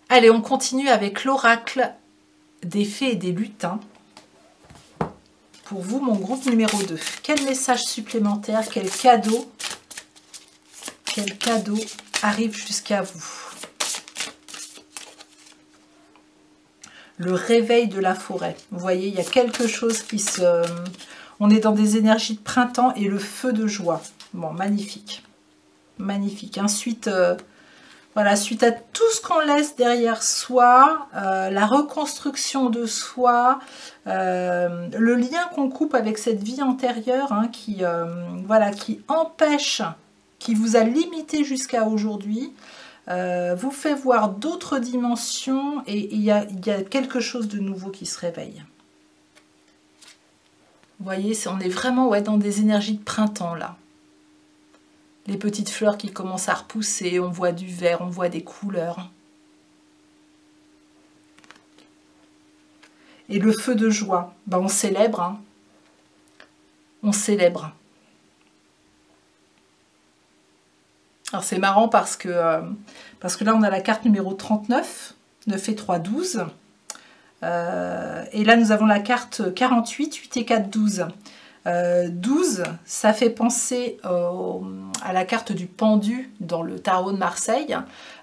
Allez, on continue avec l'oracle des fées et des lutins. Pour vous, mon groupe numéro 2. Quel message supplémentaire, quel cadeau arrive jusqu'à vous? Le réveil de la forêt. Vous voyez, il y a quelque chose qui se... On est dans des énergies de printemps et le feu de joie. Bon, magnifique. Magnifique. Ensuite, voilà, suite à tout ce qu'on laisse derrière soi, la reconstruction de soi, le lien qu'on coupe avec cette vie antérieure hein, qui empêche, qui vous a limité jusqu'à aujourd'hui, vous fait voir d'autres dimensions et il y a quelque chose de nouveau qui se réveille. Vous voyez, on est vraiment dans des énergies de printemps là. Les petites fleurs qui commencent à repousser, on voit du vert, on voit des couleurs. Et le feu de joie, on célèbre. Hein. On célèbre. Alors c'est marrant parce que là on a la carte numéro 39, 9 et 3, 12. Et là nous avons la carte 48, 8 et 4, 12. 12, ça fait penser à la carte du pendu dans le tarot de Marseille,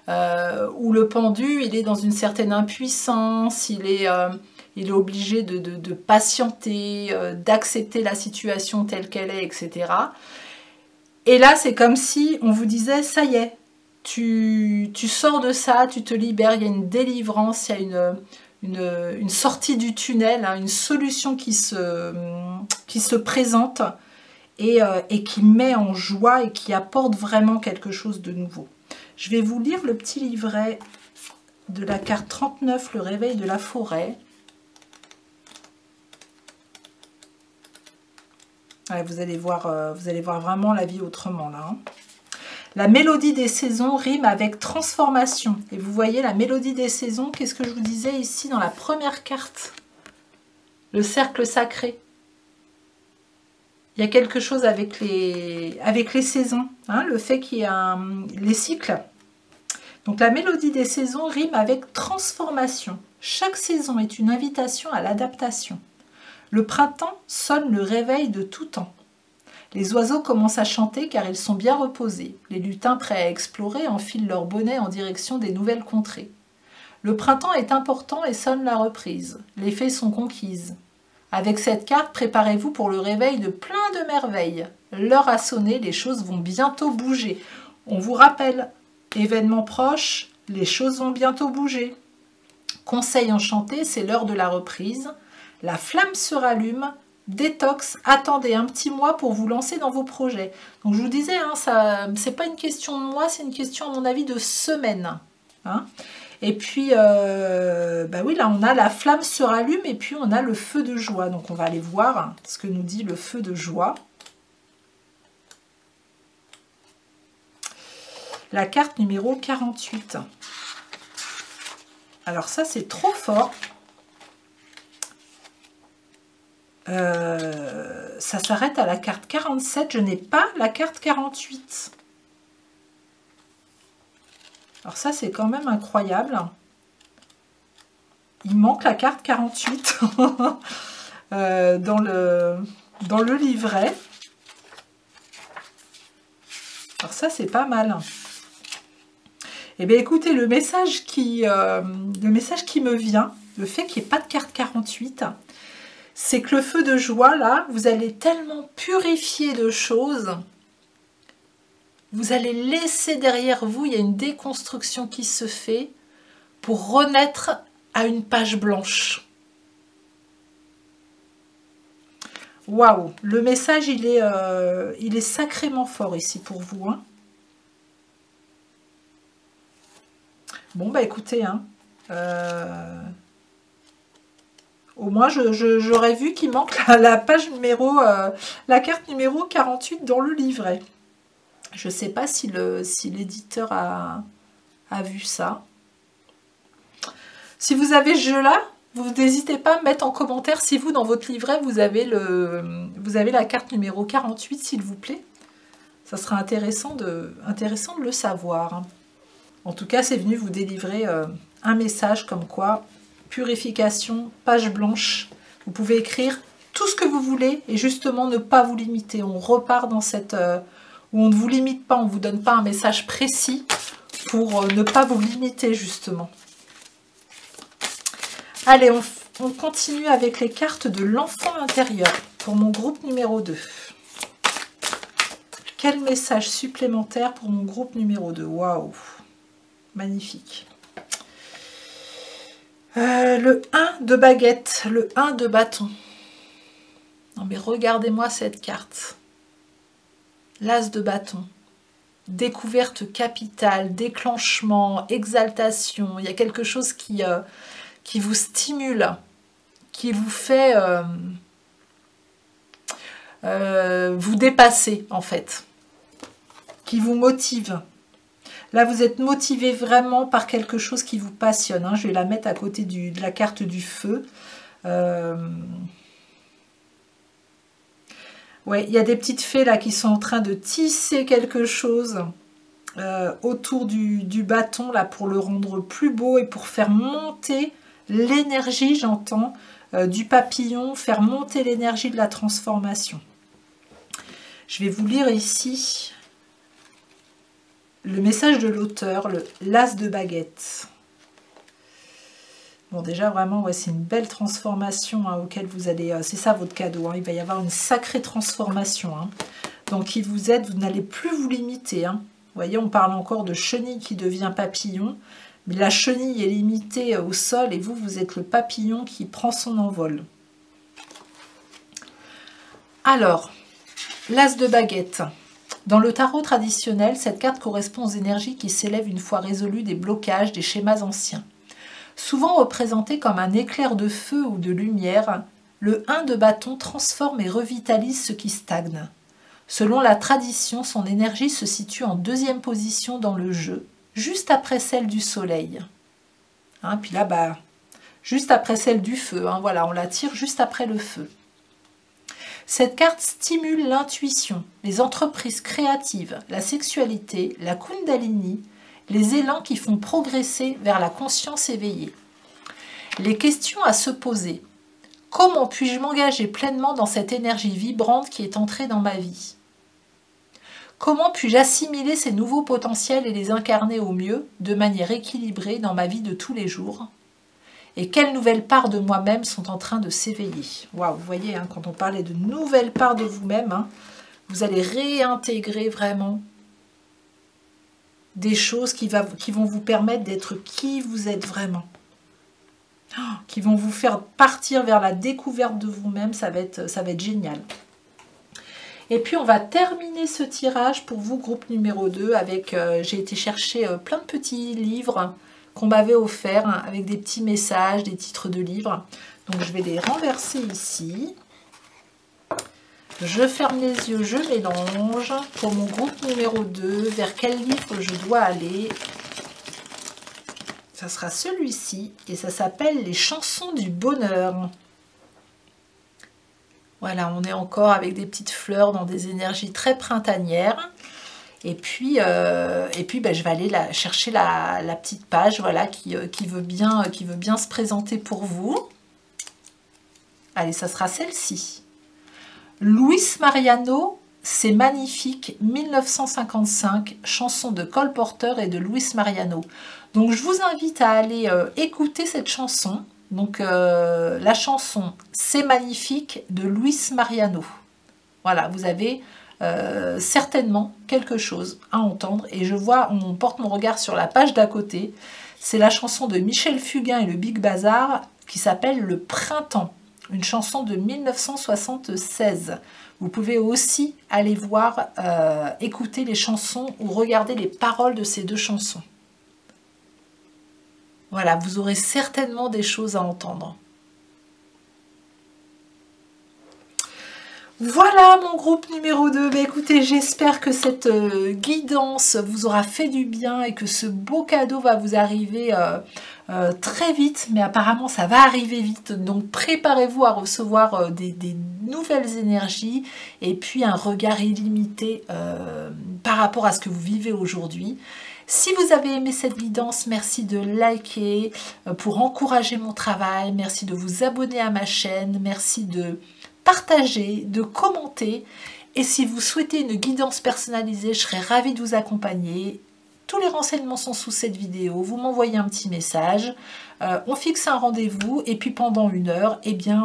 où le pendu il est dans une certaine impuissance, il est obligé de patienter, d'accepter la situation telle qu'elle est, etc. Et là c'est comme si on vous disait ça y est, tu sors de ça, tu te libères, il y a une délivrance, il y a une sortie du tunnel, hein, une solution qui se présente et qui met en joie et qui apporte vraiment quelque chose de nouveau. Je vais vous lire le petit livret de la carte 39, le réveil de la forêt. Ouais, vous allez voir vraiment la vie autrement là. Hein. La mélodie des saisons rime avec transformation. Et vous voyez la mélodie des saisons, qu'est-ce que je vous disais ici dans la première carte? Le cercle sacré. Il y a quelque chose avec les saisons, hein, le fait qu'il y ait les cycles. Donc la mélodie des saisons rime avec transformation. Chaque saison est une invitation à l'adaptation. Le printemps sonne le réveil de tout temps. Les oiseaux commencent à chanter car ils sont bien reposés. Les lutins prêts à explorer enfilent leur bonnet en direction des nouvelles contrées. Le printemps est important et sonne la reprise. Les fées sont conquises. Avec cette carte, préparez-vous pour le réveil de plein de merveilles. L'heure a sonné, les choses vont bientôt bouger. On vous rappelle, événements proches, Les choses vont bientôt bouger. Conseil enchanté, c'est l'heure de la reprise. La flamme se rallume. Détox, attendez un petit mois pour vous lancer dans vos projets. Donc je vous disais, hein, ça, c'est pas une question de mois, c'est une question à mon avis de semaine. Hein. Et puis, bah oui, là on a la flamme se rallume et puis on a le feu de joie. Donc on va aller voir ce que nous dit le feu de joie. La carte numéro 48. Alors ça c'est trop fort. Ça s'arrête à la carte 47, je n'ai pas la carte 48. Alors ça c'est quand même incroyable. Il manque la carte 48 dans le livret. Alors ça c'est pas mal. Eh bien écoutez, le message qui me vient, le fait qu'il n'y ait pas de carte 48, c'est que le feu de joie, là, vous allez tellement purifier de choses, vous allez laisser derrière vous, il y a une déconstruction qui se fait pour renaître à une page blanche. Waouh, le message, il est sacrément fort ici pour vous. Hein. Bon, bah écoutez, hein, au moins, j'aurais vu qu'il manque la page numéro, la carte numéro 48 dans le livret. Je ne sais pas si l'éditeur a vu ça. Si vous avez ce jeu-là, vous n'hésitez pas à me mettre en commentaire si vous, dans votre livret, vous avez la carte numéro 48, s'il vous plaît. Ça sera intéressant de le savoir. En tout cas, c'est venu vous délivrer un message comme quoi... Purification, page blanche. Vous pouvez écrire tout ce que vous voulez et justement ne pas vous limiter. On repart dans cette... où on ne vous limite pas, on ne vous donne pas un message précis pour ne pas vous limiter justement. Allez, on continue avec les cartes de l'enfant intérieur pour mon groupe numéro 2. Quel message supplémentaire pour mon groupe numéro 2? Waouh! Magnifique. Le 1 de baguette, le 1 de bâton. Non mais regardez-moi cette carte. L'as de bâton. Découverte capitale, déclenchement, exaltation. Il y a quelque chose qui vous stimule, qui vous fait vous dépasser en fait, qui vous motive. Là, vous êtes motivé vraiment par quelque chose qui vous passionne. Hein. Je vais la mettre à côté de la carte du feu. Ouais, il y a des petites fées là qui sont en train de tisser quelque chose autour du bâton là pour le rendre plus beau et pour faire monter l'énergie, j'entends, du papillon, faire monter l'énergie de la transformation. Je vais vous lire ici le message de l'auteur, l'as de baguette. Bon, déjà, vraiment, ouais, c'est une belle transformation hein, auquel vous allez... c'est ça votre cadeau, hein, il va y avoir une sacrée transformation. Hein. Donc, qui vous aide, vous n'allez plus vous limiter. Hein. Vous voyez, on parle encore de chenille qui devient papillon. Mais la chenille est limitée au sol et vous êtes le papillon qui prend son envol. Alors, l'as de baguette. Dans le tarot traditionnel, cette carte correspond aux énergies qui s'élèvent une fois résolus des blocages, des schémas anciens. Souvent représenté comme un éclair de feu ou de lumière, le 1 de bâton transforme et revitalise ce qui stagne. Selon la tradition, son énergie se situe en deuxième position dans le jeu, juste après celle du soleil. Hein, puis là, bah, juste après celle du feu, hein, voilà, on la tire juste après le feu. Cette carte stimule l'intuition, les entreprises créatives, la sexualité, la kundalini, les élans qui font progresser vers la conscience éveillée. Les questions à se poser. Comment puis-je m'engager pleinement dans cette énergie vibrante qui est entrée dans ma vie? Comment puis-je assimiler ces nouveaux potentiels et les incarner au mieux, de manière équilibrée dans ma vie de tous les jours? Et quelles nouvelles parts de moi-même sont en train de s'éveiller? Waouh, vous voyez, hein, quand on parlait de nouvelles parts de vous-même, hein, vous allez réintégrer vraiment des choses qui vont vous permettre d'être qui vous êtes vraiment. Qui vont vous faire partir vers la découverte de vous-même, ça va être génial. Et puis on va terminer ce tirage pour vous, groupe numéro 2, avec, j'ai été chercher plein de petits livres qu'on m'avait offerts, avec des petits messages, des titres de livres. Donc je vais les renverser ici. Je ferme les yeux, je mélange. Pour mon groupe numéro 2, vers quel livre je dois aller? Ça sera celui-ci et ça s'appelle Les chansons du bonheur. Voilà, on est encore avec des petites fleurs dans des énergies très printanières. Et puis ben, je vais aller chercher la petite page, voilà, qui veut bien se présenter pour vous. Allez, ça sera celle-ci. Luis Mariano, c'est magnifique, 1955, chanson de Cole Porter et de Luis Mariano. Donc je vous invite à aller écouter cette chanson. Donc la chanson C'est magnifique de Luis Mariano. Voilà, vous avez certainement quelque chose à entendre. Et je vois, on porte mon regard sur la page d'à côté. C'est la chanson de Michel Fugain et le Big Bazar qui s'appelle Le Printemps. Une chanson de 1976. Vous pouvez aussi aller voir, écouter les chansons ou regarder les paroles de ces deux chansons. Voilà, vous aurez certainement des choses à entendre. Voilà mon groupe numéro 2. Bah, écoutez, j'espère que cette guidance vous aura fait du bien et que ce beau cadeau va vous arriver très vite. Mais apparemment, ça va arriver vite. Donc, préparez-vous à recevoir des nouvelles énergies et puis un regard illimité par rapport à ce que vous vivez aujourd'hui. Si vous avez aimé cette guidance, merci de liker pour encourager mon travail. Merci de vous abonner à ma chaîne. Merci de partager, de commenter. Et si vous souhaitez une guidance personnalisée, je serai ravie de vous accompagner. Tous les renseignements sont sous cette vidéo. Vous m'envoyez un petit message. On fixe un rendez-vous. Et puis pendant 1 heure, eh bien,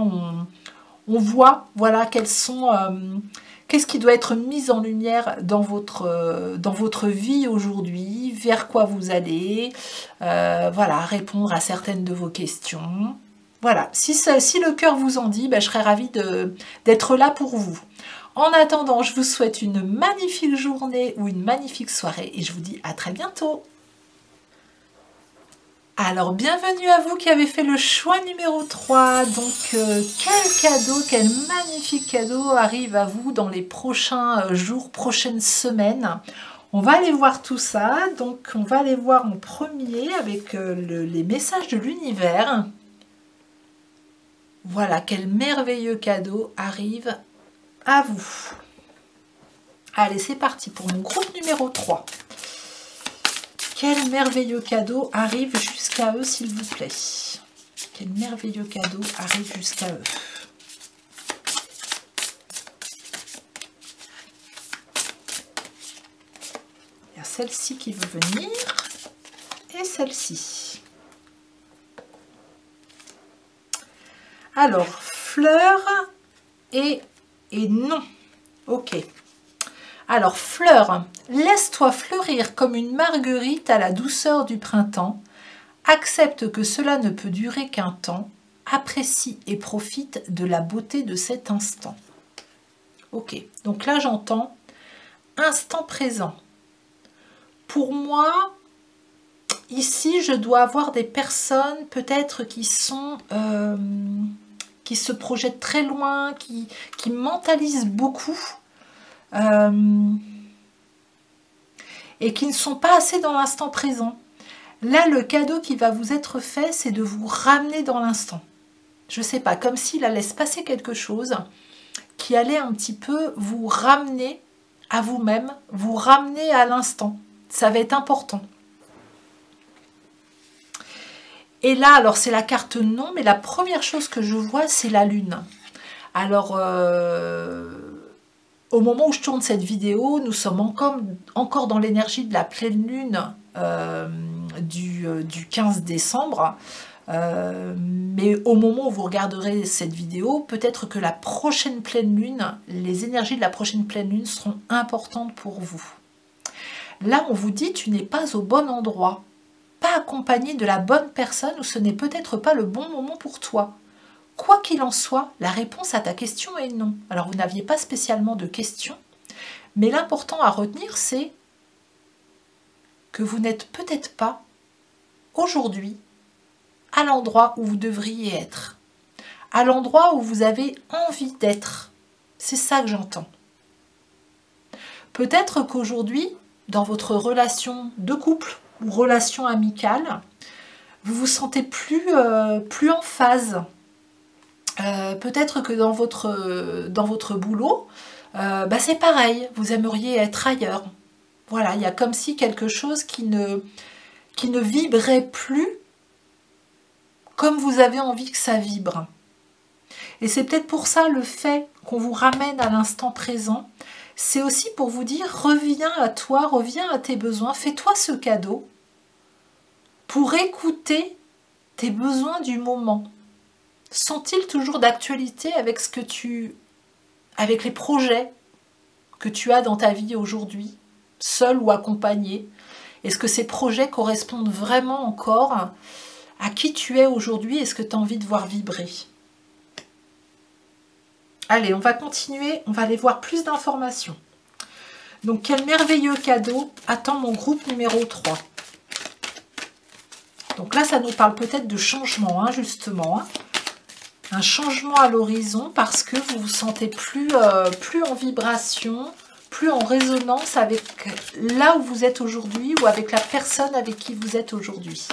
on voit voilà, qu'est-ce qui doit être mis en lumière dans votre vie aujourd'hui, vers quoi vous allez, voilà, répondre à certaines de vos questions. Voilà, si le cœur vous en dit, ben, je serais ravie d'être là pour vous. En attendant, je vous souhaite une magnifique journée ou une magnifique soirée et je vous dis à très bientôt. Alors, bienvenue à vous qui avez fait le choix numéro 3. Donc, quel cadeau, quel magnifique cadeau arrive à vous dans les prochains jours, prochaines semaines. On va aller voir tout ça. Donc, on va aller voir en premier avec les messages de l'univers. Voilà, quel merveilleux cadeau arrive à vous. Allez, c'est parti pour mon groupe numéro 3. Quel merveilleux cadeau arrive jusqu'à eux, s'il vous plaît. Quel merveilleux cadeau arrive jusqu'à eux. Il y a celle-ci qui veut venir et celle-ci. Alors, fleurs et non. Ok. Alors, fleurs, laisse-toi fleurir comme une marguerite à la douceur du printemps. Accepte que cela ne peut durer qu'un temps. Apprécie et profite de la beauté de cet instant. Ok, donc là j'entends instant présent. Pour moi, ici je dois avoir des personnes peut-être qui sont... qui se projettent très loin, qui mentalisent beaucoup. Et qui ne sont pas assez dans l'instant présent. Là, le cadeau qui va vous être fait, c'est de vous ramener dans l'instant. Je ne sais pas, comme s'il allait se passer quelque chose qui allait un petit peu vous ramener à vous-même, vous ramener à l'instant. Ça va être important. Et là, alors c'est la carte non, mais la première chose que je vois, c'est la lune. Alors... au moment où je tourne cette vidéo, nous sommes encore dans l'énergie de la pleine lune du 15 décembre. Mais au moment où vous regarderez cette vidéo, peut-être que la prochaine pleine lune, les énergies de la prochaine pleine lune seront importantes pour vous. Là, on vous dit, tu n'es pas au bon endroit, pas accompagné de la bonne personne ou ce n'est peut-être pas le bon moment pour toi. Quoi qu'il en soit, la réponse à ta question est non. Alors, vous n'aviez pas spécialement de question, mais l'important à retenir, c'est que vous n'êtes peut-être pas aujourd'hui à l'endroit où vous devriez être, à l'endroit où vous avez envie d'être. C'est ça que j'entends. Peut-être qu'aujourd'hui, dans votre relation de couple ou relation amicale, vous vous sentez plus en phase. Peut-être que dans votre boulot, c'est pareil, vous aimeriez être ailleurs. Voilà, il y a comme si quelque chose qui ne vibrait plus comme vous avez envie que ça vibre. Et c'est peut-être pour ça le fait qu'on vous ramène à l'instant présent, c'est aussi pour vous dire reviens à toi, reviens à tes besoins, fais-toi ce cadeau pour écouter tes besoins du moment. Sont-ils toujours d'actualité avec avec les projets que tu as dans ta vie aujourd'hui, seul ou accompagné? Est-ce que ces projets correspondent vraiment encore à qui tu es aujourd'hui? Est-ce que tu as envie de voir vibrer? Allez, on va continuer, on va aller voir plus d'informations. Donc, quel merveilleux cadeau attend mon groupe numéro 3? Donc là, ça nous parle peut-être de changement, justement. Un changement à l'horizon parce que vous vous sentez plus en vibration, plus en résonance avec là où vous êtes aujourd'hui ou avec la personne avec qui vous êtes aujourd'hui.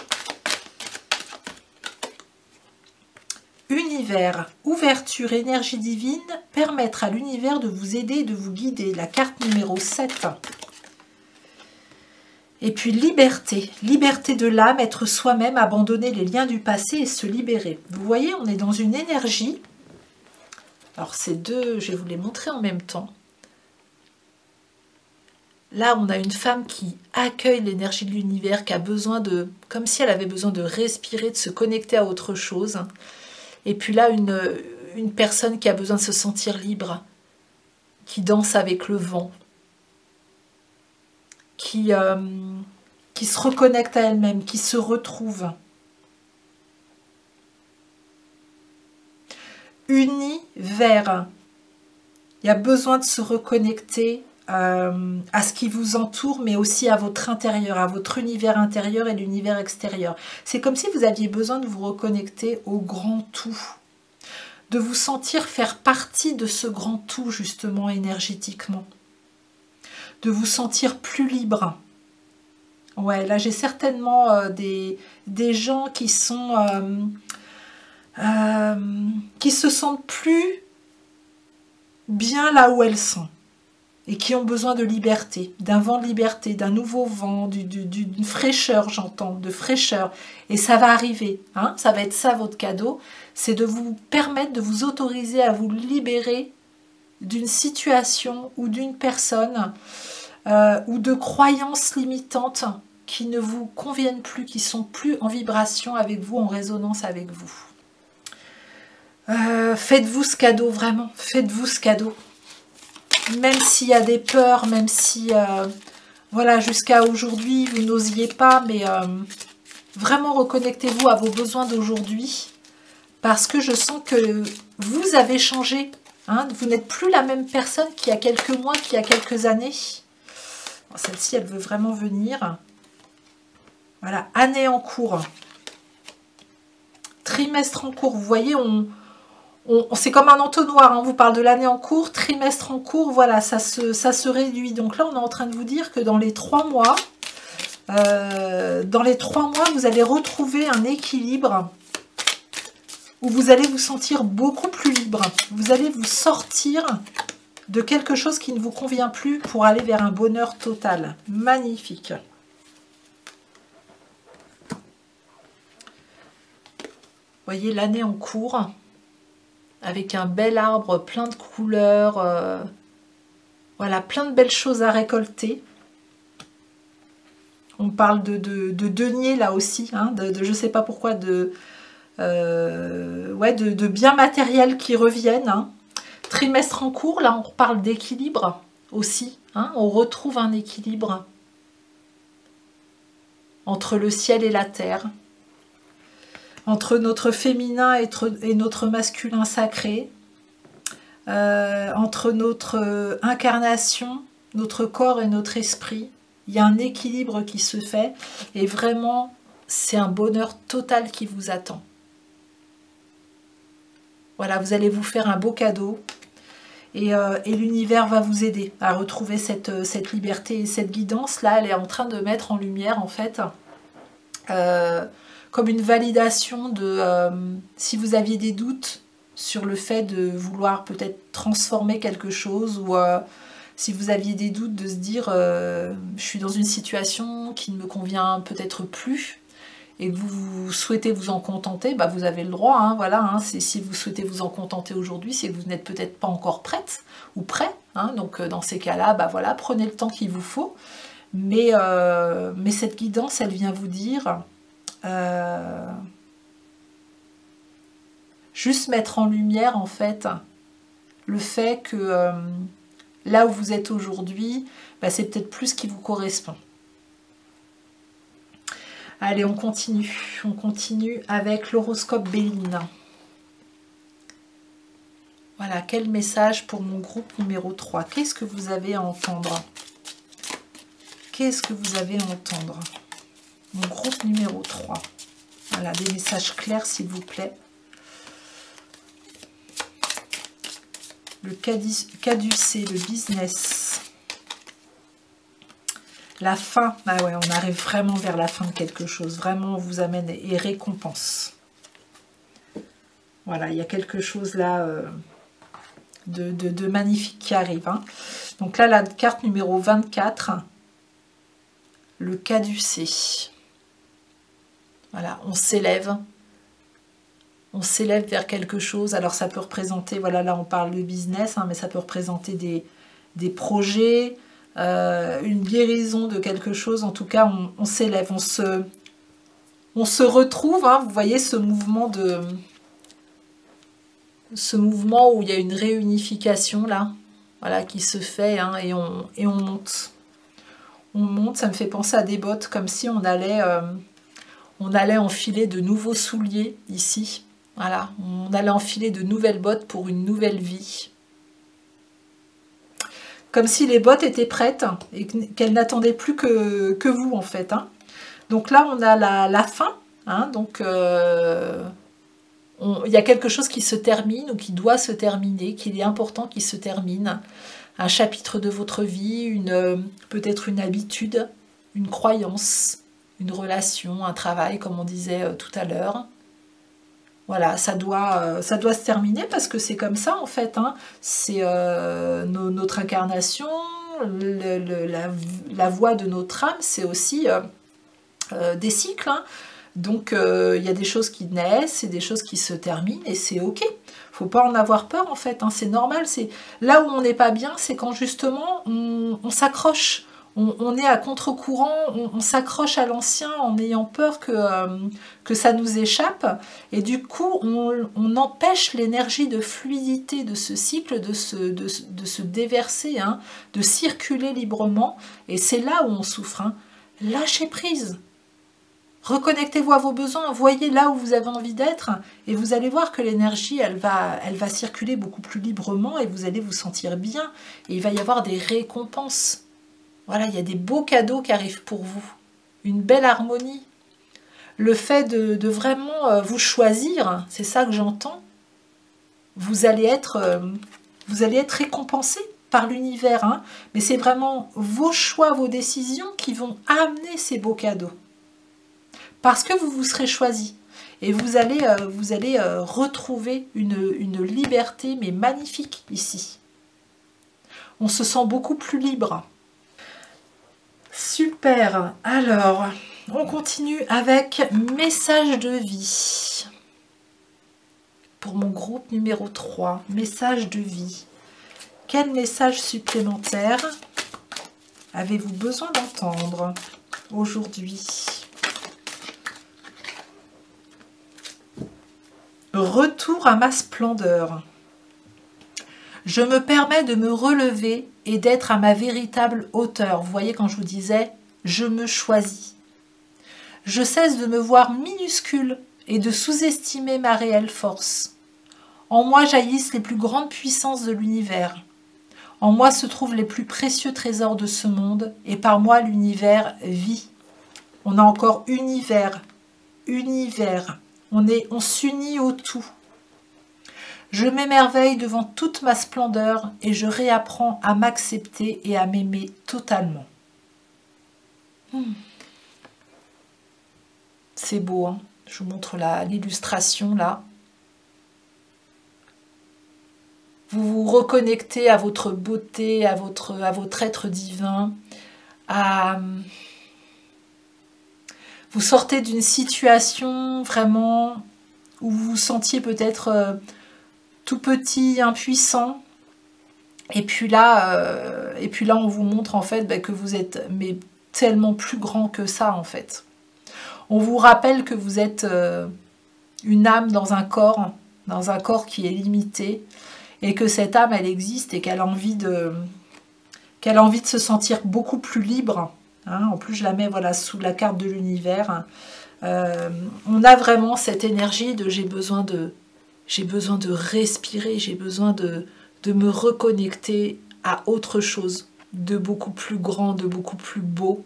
Univers, ouverture, énergie divine, permettre à l'univers de vous aider et de vous guider. La carte numéro 7. Et puis liberté, liberté de l'âme, être soi-même, abandonner les liens du passé et se libérer. Vous voyez, on est dans une énergie. Alors ces deux, je vais vous les montrer en même temps. Là, on a une femme qui accueille l'énergie de l'univers, qui a besoin comme si elle avait besoin de respirer, de se connecter à autre chose. Et puis là, une personne qui a besoin de se sentir libre, qui danse avec le vent, qui se reconnecte à elle-même, qui se retrouve. Univers. Il y a besoin de se reconnecter à ce qui vous entoure, mais aussi à votre intérieur, à votre univers intérieur et l'univers extérieur. C'est comme si vous aviez besoin de vous reconnecter au grand tout, de vous sentir faire partie de ce grand tout, justement, énergétiquement, de vous sentir plus libre. Ouais, là j'ai certainement des gens qui sont qui se sentent plus bien là où elles sont et qui ont besoin de liberté, d'un vent de liberté, d'un nouveau vent, d'une fraîcheur, j'entends, de fraîcheur. Et ça va arriver, ça va être ça votre cadeau, c'est de vous permettre, de vous autoriser à vous libérer d'une situation ou d'une personne ou de croyances limitantes qui ne vous conviennent plus, qui sont plus en vibration avec vous, en résonance avec vous. Faites-vous ce cadeau, vraiment, faites-vous ce cadeau. Même s'il y a des peurs, même si, voilà, jusqu'à aujourd'hui, vous n'osiez pas, mais vraiment reconnectez-vous à vos besoins d'aujourd'hui, parce que je sens que vous avez changé. Vous n'êtes plus la même personne qu'il y a quelques mois, qu'il y a quelques années. Celle-ci, elle veut vraiment venir. Voilà, année en cours. Trimestre en cours, vous voyez, c'est comme un entonnoir, on vous parle de l'année en cours, trimestre en cours, voilà, ça se réduit. Donc là, on est en train de vous dire que dans les 3 mois, vous allez retrouver un équilibre où vous allez vous sentir beaucoup plus libre. Vous allez vous sortir de quelque chose qui ne vous convient plus pour aller vers un bonheur total. Magnifique. Vous voyez l'année en cours, avec un bel arbre plein de couleurs, voilà, plein de belles choses à récolter. On parle de denier là aussi, je ne sais pas pourquoi, de biens matériels qui reviennent. Trimestre en cours, là on reparle d'équilibre aussi, on retrouve un équilibre. entre le ciel et la terre, entre notre féminin et notre masculin sacré, entre notre incarnation, notre corps et notre esprit. Il y a un équilibre qui se fait et vraiment, c'est un bonheur total qui vous attend. Voilà, vous allez vous faire un beau cadeau et l'univers va vous aider à retrouver cette liberté et cette guidance. Là, elle est en train de mettre en lumière, en fait, comme une validation de si vous aviez des doutes sur le fait de vouloir peut-être transformer quelque chose ou si vous aviez des doutes de se dire je suis dans une situation qui ne me convient peut-être plus et que vous souhaitez vous en contenter, bah vous avez le droit, hein, voilà, hein, si vous souhaitez vous en contenter aujourd'hui, c'est que vous n'êtes peut-être pas encore prête ou prêt, hein, donc dans ces cas-là, bah voilà, prenez le temps qu'il vous faut, mais cette guidance, elle vient vous dire juste mettre en lumière, en fait, le fait que là où vous êtes aujourd'hui, bah, c'est peut-être plus ce qui vous correspond. Allez, on continue avec l'horoscope Béline. Voilà, quel message pour mon groupe numéro 3? Qu'est-ce que vous avez à entendre? Qu'est-ce que vous avez à entendre? Mon groupe numéro 3. Voilà, des messages clairs, s'il vous plaît. Le caducée, le business. La fin, ah ouais, on arrive vraiment vers la fin de quelque chose. Vraiment, on vous amène et récompense. Voilà, il y a quelque chose là de magnifique qui arrive. Hein. Donc là, la carte numéro 24, le caducée. Voilà, on s'élève. On s'élève vers quelque chose. Alors ça peut représenter, voilà, là on parle de business, hein, mais ça peut représenter des projets, une guérison de quelque chose. En tout cas, on s'élève, on se retrouve, hein, vous voyez ce mouvement où il y a une réunification là, voilà, qui se fait, hein, et on monte. On monte, ça me fait penser à des bottes, comme si on allait enfiler de nouveaux souliers ici. Voilà, on allait enfiler de nouvelles bottes pour une nouvelle vie. Comme si les bottes étaient prêtes et qu'elles n'attendaient plus que vous, en fait. Hein. Donc là, on a la fin. Hein, donc, il y a quelque chose qui se termine ou qui doit se terminer, qu'il est important qu'il se termine. Un chapitre de votre vie, peut-être une habitude, une croyance, une relation, un travail, comme on disait tout à l'heure. Voilà, ça doit se terminer parce que c'est comme ça en fait. Hein. C'est notre incarnation, la voie de notre âme, c'est aussi des cycles. Hein. Donc il y a des choses qui naissent et des choses qui se terminent et c'est ok. Faut pas en avoir peur en fait. Hein. C'est normal. C'est là où on n'est pas bien, c'est quand justement on s'accroche. On est à contre-courant, on s'accroche à l'ancien en ayant peur que ça nous échappe. Et du coup, on empêche l'énergie de fluidité de ce cycle de se déverser, hein, de circuler librement. Et c'est là où on souffre. Hein. Lâchez prise. Reconnectez-vous à vos besoins. Voyez là où vous avez envie d'être. Et vous allez voir que l'énergie, elle va circuler beaucoup plus librement et vous allez vous sentir bien. Et il va y avoir des récompenses. Voilà, il y a des beaux cadeaux qui arrivent pour vous. Une belle harmonie. Le fait de vraiment vous choisir, c'est ça que j'entends. Vous allez être récompensé par l'univers. Hein, mais c'est vraiment vos choix, vos décisions qui vont amener ces beaux cadeaux. Parce que vous vous serez choisi. Et vous allez retrouver une liberté, mais magnifique ici. On se sent beaucoup plus libre. Super, alors on continue avec message de vie. Pour mon groupe numéro 3, message de vie. Quel message supplémentaire avez-vous besoin d'entendre aujourd'hui? Retour à ma splendeur. Je me permets de me relever et d'être à ma véritable hauteur. Vous voyez quand je vous disais, je me choisis. Je cesse de me voir minuscule et de sous-estimer ma réelle force. En moi jaillissent les plus grandes puissances de l'univers. En moi se trouvent les plus précieux trésors de ce monde, et par moi l'univers vit. On a encore univers, univers. On s'unit au tout. Je m'émerveille devant toute ma splendeur et je réapprends à m'accepter et à m'aimer totalement. C'est beau, hein? Je vous montre l'illustration là. Vous vous reconnectez à votre beauté, à votre être divin. Vous sortez d'une situation vraiment où vous vous sentiez peut-être tout petit, impuissant. Et puis là, on vous montre en fait que vous êtes tellement plus grand que ça en fait. On vous rappelle que vous êtes une âme dans un corps qui est limité, et que cette âme, elle existe et qu'elle a envie de se sentir beaucoup plus libre. Hein. En plus, je la mets voilà, sous la carte de l'univers. On a vraiment cette énergie de j'ai besoin de respirer, j'ai besoin de me reconnecter à autre chose, de beaucoup plus grand, de beaucoup plus beau.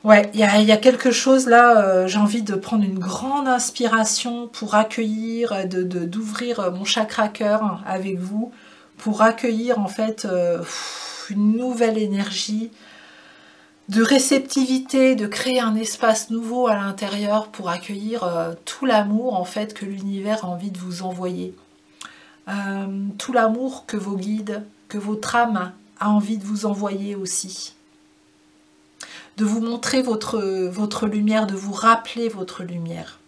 Ouais, il y a quelque chose là, j'ai envie de prendre une grande inspiration pour accueillir, d'ouvrir mon chakra cœur avec vous, pour accueillir en fait une nouvelle énergie de réceptivité, de créer un espace nouveau à l'intérieur pour accueillir tout l'amour en fait que l'univers a envie de vous envoyer. Tout l'amour que vos guides, que votre âme a envie de vous envoyer aussi. De vous montrer votre lumière, de vous rappeler votre lumière.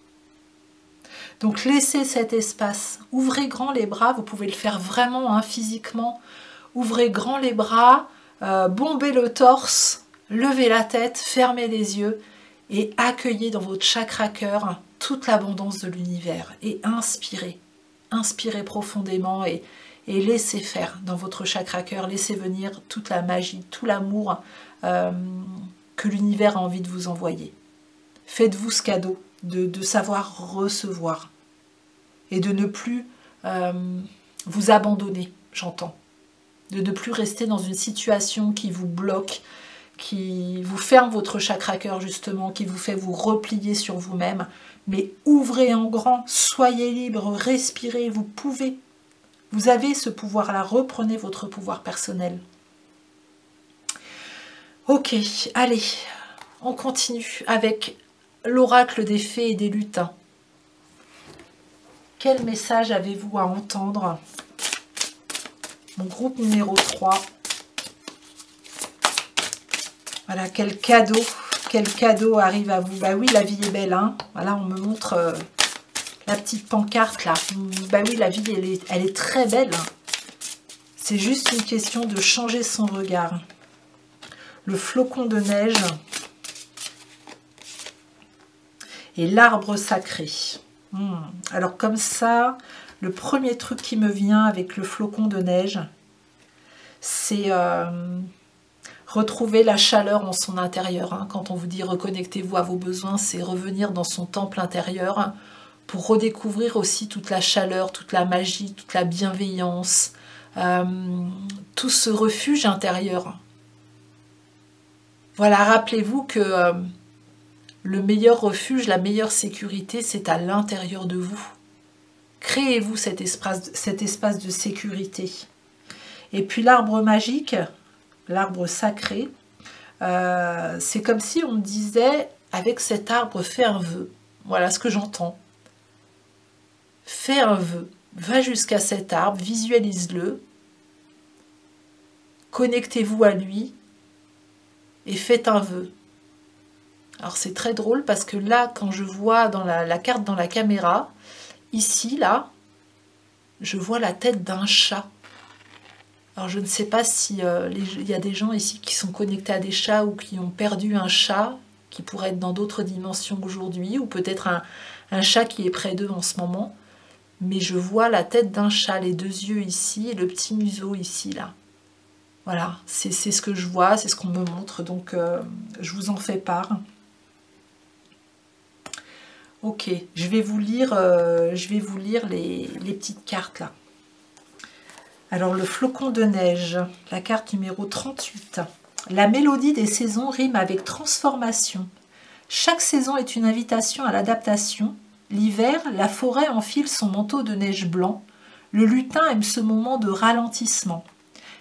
Donc laissez cet espace, ouvrez grand les bras, vous pouvez le faire vraiment hein, physiquement, ouvrez grand les bras, bombez le torse, levez la tête, fermez les yeux et accueillez dans votre chakra cœur toute l'abondance de l'univers et inspirez, inspirez profondément et laissez faire dans votre chakra cœur, laissez venir toute la magie, tout l'amour que l'univers a envie de vous envoyer. Faites-vous ce cadeau de savoir recevoir et de ne plus vous abandonner, j'entends. De ne plus rester dans une situation qui vous bloque, qui vous ferme votre chakra cœur justement, qui vous fait vous replier sur vous-même. Mais ouvrez en grand, soyez libre, respirez, vous pouvez. Vous avez ce pouvoir-là, reprenez votre pouvoir personnel. Ok, allez, on continue avec l'oracle des fées et des lutins. Quel message avez-vous à entendre? Mon groupe numéro 3. Voilà, quel cadeau arrive à vous. Bah oui, la vie est belle, hein. Voilà, on me montre la petite pancarte là. Bah oui, la vie, elle est très belle. C'est juste une question de changer son regard. Le flocon de neige et l'arbre sacré. Alors comme ça, le premier truc qui me vient avec le flocon de neige, c'est retrouver la chaleur en son intérieur. Hein. Quand on vous dit reconnectez-vous à vos besoins, c'est revenir dans son temple intérieur pour redécouvrir aussi toute la chaleur, toute la magie, toute la bienveillance, tout ce refuge intérieur. Voilà, rappelez-vous que le meilleur refuge, la meilleure sécurité, c'est à l'intérieur de vous. Créez-vous cet espace de sécurité. Et puis l'arbre magique, l'arbre sacré, c'est comme si on me disait, avec cet arbre, fais un vœu. Voilà ce que j'entends. Fais un vœu. Va jusqu'à cet arbre, visualise-le. Connectez-vous à lui. Et faites un vœu. Alors c'est très drôle parce que là, quand je vois dans la carte dans la caméra, ici, là, je vois la tête d'un chat. Alors je ne sais pas si il y a des gens ici qui sont connectés à des chats ou qui ont perdu un chat, qui pourrait être dans d'autres dimensions aujourd'hui, ou peut-être un chat qui est près d'eux en ce moment. Mais je vois la tête d'un chat, les deux yeux ici et le petit museau ici, là. Voilà, c'est ce que je vois, c'est ce qu'on me montre, donc je vous en fais part. Ok, je vais vous lire les petites cartes là. Alors le flocon de neige, la carte numéro 38. La mélodie des saisons rime avec transformation. Chaque saison est une invitation à l'adaptation. L'hiver, la forêt enfile son manteau de neige blanc. Le lutin aime ce moment de ralentissement.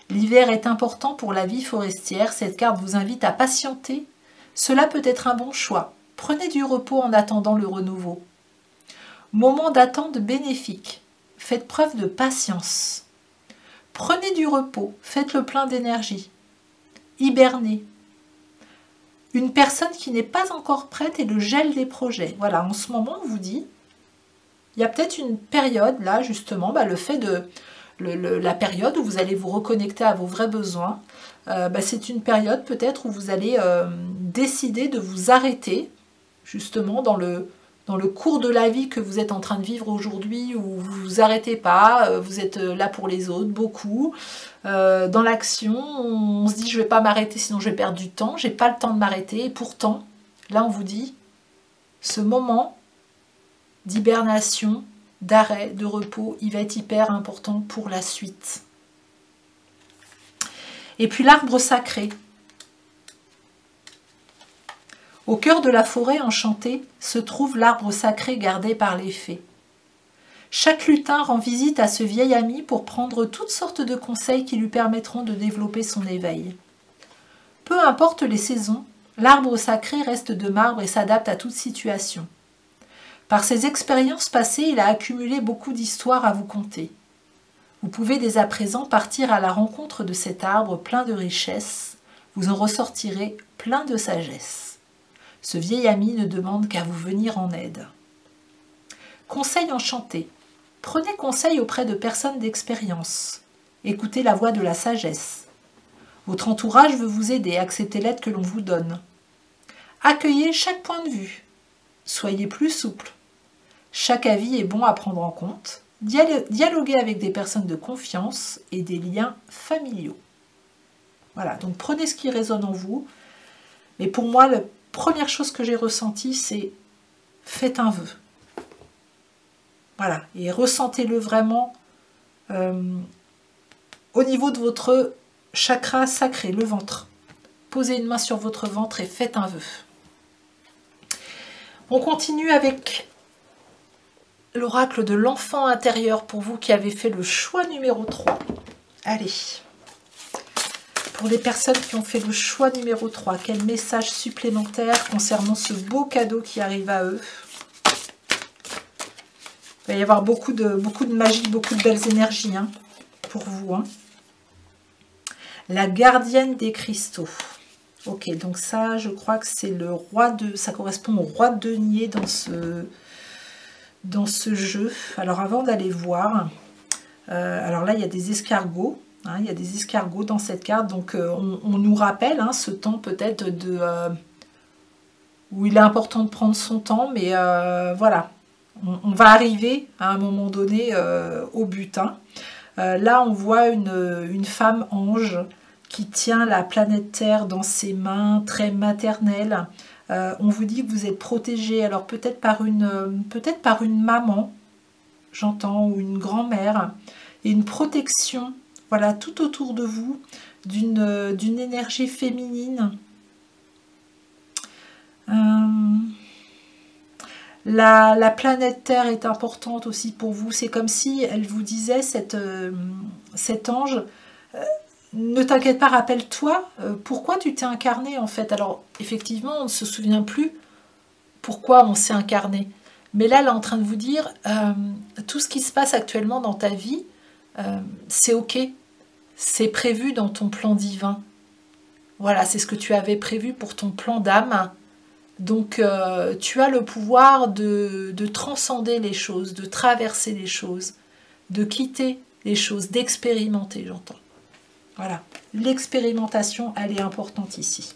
L'hiver est important pour la vie forestière. Cette carte vous invite à patienter. Cela peut être un bon choix. Prenez du repos en attendant le renouveau. Moment d'attente bénéfique. Faites preuve de patience. Prenez du repos. Faites le plein d'énergie. Hibernez. Une personne qui n'est pas encore prête et le gel des projets. Voilà, en ce moment, on vous dit, il y a peut-être une période, là, justement, le fait de... la période où vous allez vous reconnecter à vos vrais besoins, c'est une période peut-être où vous allez décider de vous arrêter, justement, dans le cours de la vie que vous êtes en train de vivre aujourd'hui, où vous ne vous arrêtez pas, vous êtes là pour les autres, beaucoup. Dans l'action, on se dit je ne vais pas m'arrêter sinon je vais perdre du temps, j'ai pas le temps de m'arrêter. Et pourtant, là on vous dit, ce moment d'hibernation, d'arrêt, de repos, il va être hyper important pour la suite. Et puis l'arbre sacré. Au cœur de la forêt enchantée se trouve l'arbre sacré gardé par les fées. Chaque lutin rend visite à ce vieil ami pour prendre toutes sortes de conseils qui lui permettront de développer son éveil. Peu importe les saisons, l'arbre sacré reste de marbre et s'adapte à toute situation. Par ses expériences passées, il a accumulé beaucoup d'histoires à vous conter. Vous pouvez dès à présent partir à la rencontre de cet arbre plein de richesses, vous en ressortirez plein de sagesse. Ce vieil ami ne demande qu'à vous venir en aide. Conseil enchanté. Prenez conseil auprès de personnes d'expérience. Écoutez la voix de la sagesse. Votre entourage veut vous aider, acceptez l'aide que l'on vous donne. Accueillez chaque point de vue. Soyez plus souple. Chaque avis est bon à prendre en compte. Dialoguez avec des personnes de confiance et des liens familiaux. Voilà, donc prenez ce qui résonne en vous. Mais pour moi, la première chose que j'ai ressentie, c'est faites un vœu. Voilà, et ressentez-le vraiment au niveau de votre chakra sacré, le ventre. Posez une main sur votre ventre et faites un vœu. On continue avec l'oracle de l'enfant intérieur pour vous qui avez fait le choix numéro 3. Allez, pour les personnes qui ont fait le choix numéro 3, quel message supplémentaire concernant ce beau cadeau qui arrive à eux? Il va y avoir beaucoup de magie, beaucoup de belles énergies pour vous. La gardienne des cristaux. Ok, donc ça, je crois que c'est le roi de... Ça correspond au roi de denier dans ce jeu. Alors, avant d'aller voir... alors là, il y a des escargots. Il y a des escargots dans cette carte. Donc, on nous rappelle ce temps peut-être où il est important de prendre son temps. Mais voilà. On va arriver à un moment donné au but. Là, on voit une femme ange qui tient la planète Terre dans ses mains, très maternelle. On vous dit que vous êtes protégé, alors peut-être par une maman, j'entends, ou une grand-mère, et une protection, voilà, tout autour de vous, d'une énergie féminine. La planète Terre est importante aussi pour vous. C'est comme si elle vous disait, cet ange, ne t'inquiète pas, rappelle-toi pourquoi tu t'es incarné en fait. Alors effectivement, on ne se souvient plus pourquoi on s'est incarné. Mais là, elle est en train de vous dire, tout ce qui se passe actuellement dans ta vie, c'est ok. C'est prévu dans ton plan divin. Voilà, c'est ce que tu avais prévu pour ton plan d'âme. Donc, tu as le pouvoir de transcender les choses, de traverser les choses, de quitter les choses, d'expérimenter, j'entends. Voilà, l'expérimentation, elle est importante ici.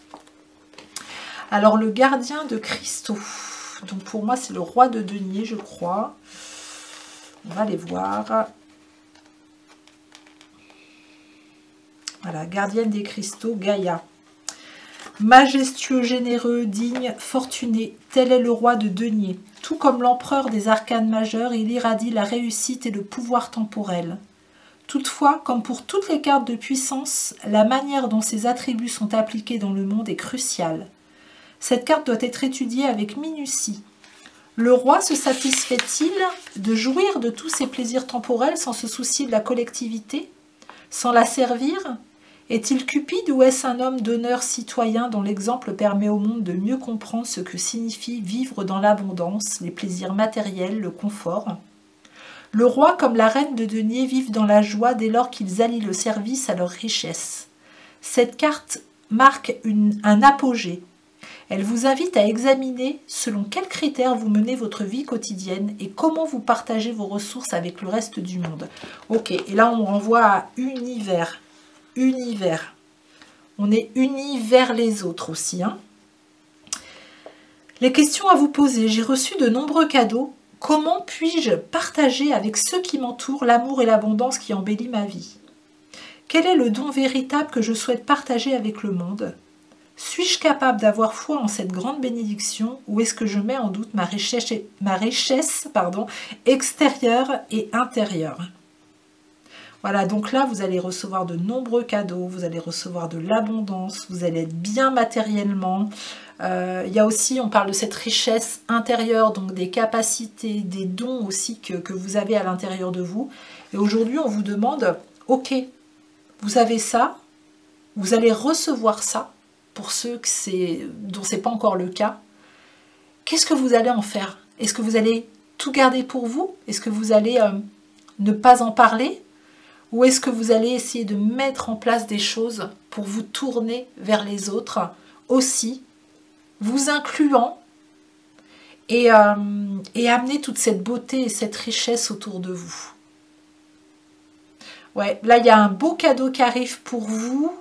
Alors, le gardien de cristaux. Donc, pour moi, c'est le roi de denier, je crois. On va aller voir. Voilà, gardienne des cristaux, Gaïa. Majestueux, généreux, digne, fortuné, tel est le roi de denier. Tout comme l'empereur des arcanes majeurs, il irradie la réussite et le pouvoir temporel. Toutefois, comme pour toutes les cartes de puissance, la manière dont ces attributs sont appliqués dans le monde est cruciale. Cette carte doit être étudiée avec minutie. Le roi se satisfait-il de jouir de tous ses plaisirs temporels sans se soucier de la collectivité, sans la servir? Est-il cupide ou est-ce un homme d'honneur citoyen dont l'exemple permet au monde de mieux comprendre ce que signifie vivre dans l'abondance, les plaisirs matériels, le confort? Le roi comme la reine de denier vivent dans la joie dès lors qu'ils allient le service à leur richesse. Cette carte marque un apogée. Elle vous invite à examiner selon quels critères vous menez votre vie quotidienne et comment vous partagez vos ressources avec le reste du monde. Ok, et là on renvoie à univers. Univers. On est unis vers les autres aussi. Hein. Les questions à vous poser. J'ai reçu de nombreux cadeaux. Comment puis-je partager avec ceux qui m'entourent l'amour et l'abondance qui embellit ma vie? Quel est le don véritable que je souhaite partager avec le monde? Suis-je capable d'avoir foi en cette grande bénédiction ou est-ce que je mets en doute ma richesse extérieure et intérieure? Voilà, donc là, vous allez recevoir de nombreux cadeaux, vous allez recevoir de l'abondance, vous allez être bien matériellement. Il y a aussi, on parle de cette richesse intérieure, donc des capacités, des dons aussi que vous avez à l'intérieur de vous. Et aujourd'hui, on vous demande, ok, vous avez ça, vous allez recevoir ça, pour ceux dont ce n'est pas encore le cas. Qu'est-ce que vous allez en faire? Est-ce que vous allez tout garder pour vous? Est-ce que vous allez ne pas en parler? Ou est-ce que vous allez essayer de mettre en place des choses pour vous tourner vers les autres aussi, vous incluant et amener toute cette beauté et cette richesse autour de vous? Ouais, là, il y a un beau cadeau qui arrive pour vous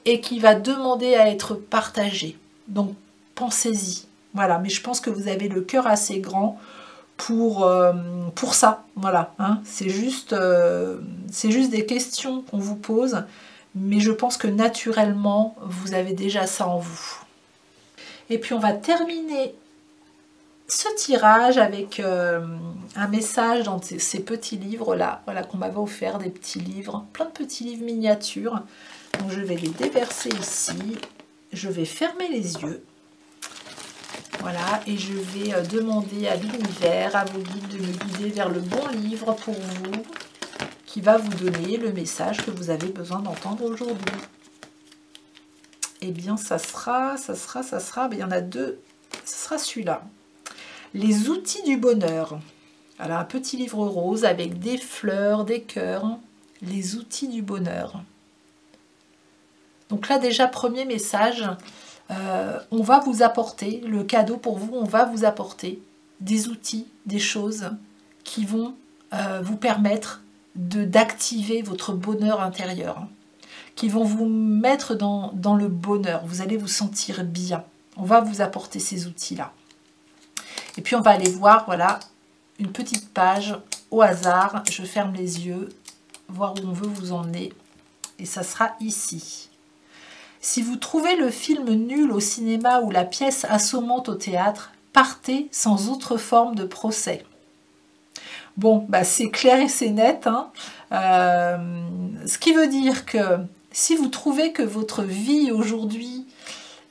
et qui va demander à être partagé. Donc, pensez-y. Voilà, mais je pense que vous avez le cœur assez grand pour ça, voilà, hein. C'est juste des questions qu'on vous pose, mais je pense que naturellement, vous avez déjà ça en vous. Et puis on va terminer ce tirage avec un message dans ces petits livres-là, voilà, qu'on m'avait offert, des petits livres, plein de petits livres miniatures. Donc je vais les déverser ici, je vais fermer les yeux. Voilà, et je vais demander à l'univers, à vos guides de me guider vers le bon livre pour vous, qui va vous donner le message que vous avez besoin d'entendre aujourd'hui. Eh bien, ça sera, il y en a deux, ce sera celui-là. Les outils du bonheur. Alors, un petit livre rose avec des fleurs, des cœurs. Les outils du bonheur. Donc là, déjà, premier message. On va vous apporter, le cadeau pour vous, on va vous apporter des outils, des choses qui vont vous permettre d'activer votre bonheur intérieur, qui vont vous mettre dans le bonheur, vous allez vous sentir bien. On va vous apporter ces outils-là. Et puis on va aller voir, voilà, une petite page au hasard, je ferme les yeux, voir où on veut vous emmener, et ça sera ici. Si vous trouvez le film nul au cinéma ou la pièce assommante au théâtre, partez sans autre forme de procès. Bon, bah c'est clair et c'est net. Hein. Ce qui veut dire que si vous trouvez que votre vie aujourd'hui,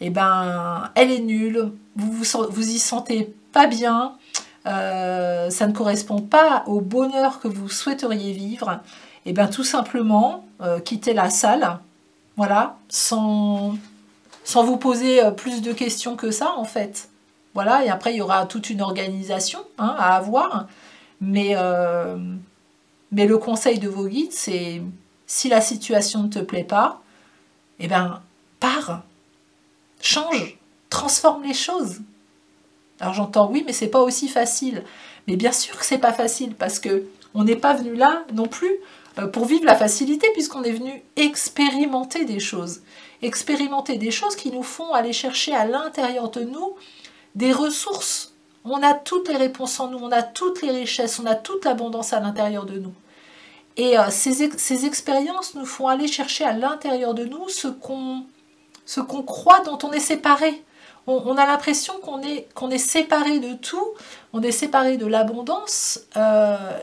eh ben, elle est nulle, vous y sentez pas bien, ça ne correspond pas au bonheur que vous souhaiteriez vivre, eh ben, tout simplement, quittez la salle. Voilà, sans vous poser plus de questions que ça, en fait. Voilà, et après, il y aura toute une organisation hein, à avoir. Mais le conseil de vos guides, c'est si la situation ne te plaît pas, eh bien, pars, change, transforme les choses. Alors j'entends, oui, mais c'est pas aussi facile. Mais bien sûr que c'est pas facile, parce que on n'est pas venu là non plus pour vivre la facilité, puisqu'on est venu expérimenter des choses. Expérimenter des choses qui nous font aller chercher à l'intérieur de nous des ressources. On a toutes les réponses en nous, on a toutes les richesses, on a toute l'abondance à l'intérieur de nous. Et ces expériences nous font aller chercher à l'intérieur de nous ce qu'on croit, dont on est séparé. On a l'impression qu'on est séparé de tout, on est séparé de l'abondance,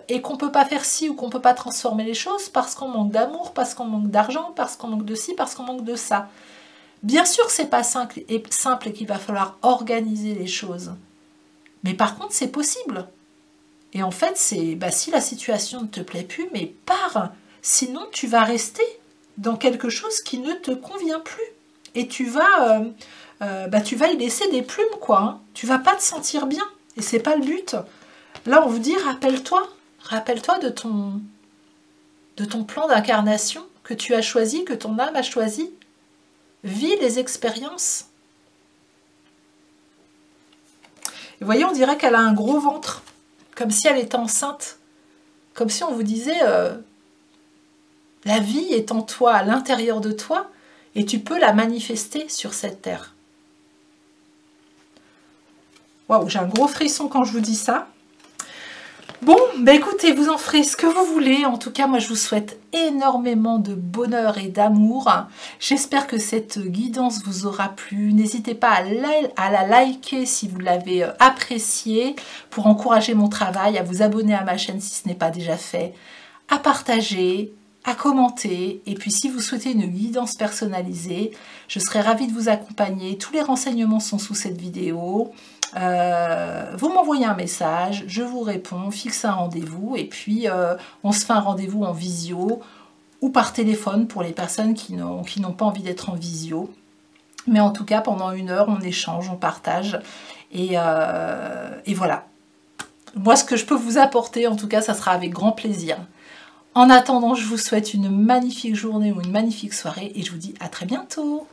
et qu'on ne peut pas faire ci ou qu'on ne peut pas transformer les choses parce qu'on manque d'amour, parce qu'on manque d'argent, parce qu'on manque de ci, parce qu'on manque de ça. Bien sûr que ce n'est pas simple et qu'il va falloir organiser les choses. Mais par contre, c'est possible. Et en fait, c'est si la situation ne te plaît plus, mais pars. Sinon, tu vas rester dans quelque chose qui ne te convient plus. Et tu vas y laisser des plumes, quoi. Hein. Tu vas pas te sentir bien. Et c'est pas le but. Là, on vous dit, rappelle-toi de ton plan d'incarnation que tu as choisi, que ton âme a choisi. Vis les expériences. Et vous voyez, on dirait qu'elle a un gros ventre. Comme si elle était enceinte. Comme si on vous disait, la vie est en toi, à l'intérieur de toi, et tu peux la manifester sur cette terre. Waouh, j'ai un gros frisson quand je vous dis ça. Bon, écoutez, vous en ferez ce que vous voulez. En tout cas, moi, je vous souhaite énormément de bonheur et d'amour. J'espère que cette guidance vous aura plu. N'hésitez pas à la liker si vous l'avez appréciée pour encourager mon travail, à vous abonner à ma chaîne si ce n'est pas déjà fait, à partager, à commenter. Et puis, si vous souhaitez une guidance personnalisée, je serai ravie de vous accompagner. Tous les renseignements sont sous cette vidéo. Vous m'envoyez un message, je vous réponds, fixe un rendez-vous et puis on se fait un rendez-vous en visio ou par téléphone pour les personnes qui n'ont pas envie d'être en visio. Mais en tout cas, pendant 1 heure, on échange, on partage et voilà. Moi, ce que je peux vous apporter, en tout cas, ça sera avec grand plaisir. En attendant, je vous souhaite une magnifique journée ou une magnifique soirée et je vous dis à très bientôt.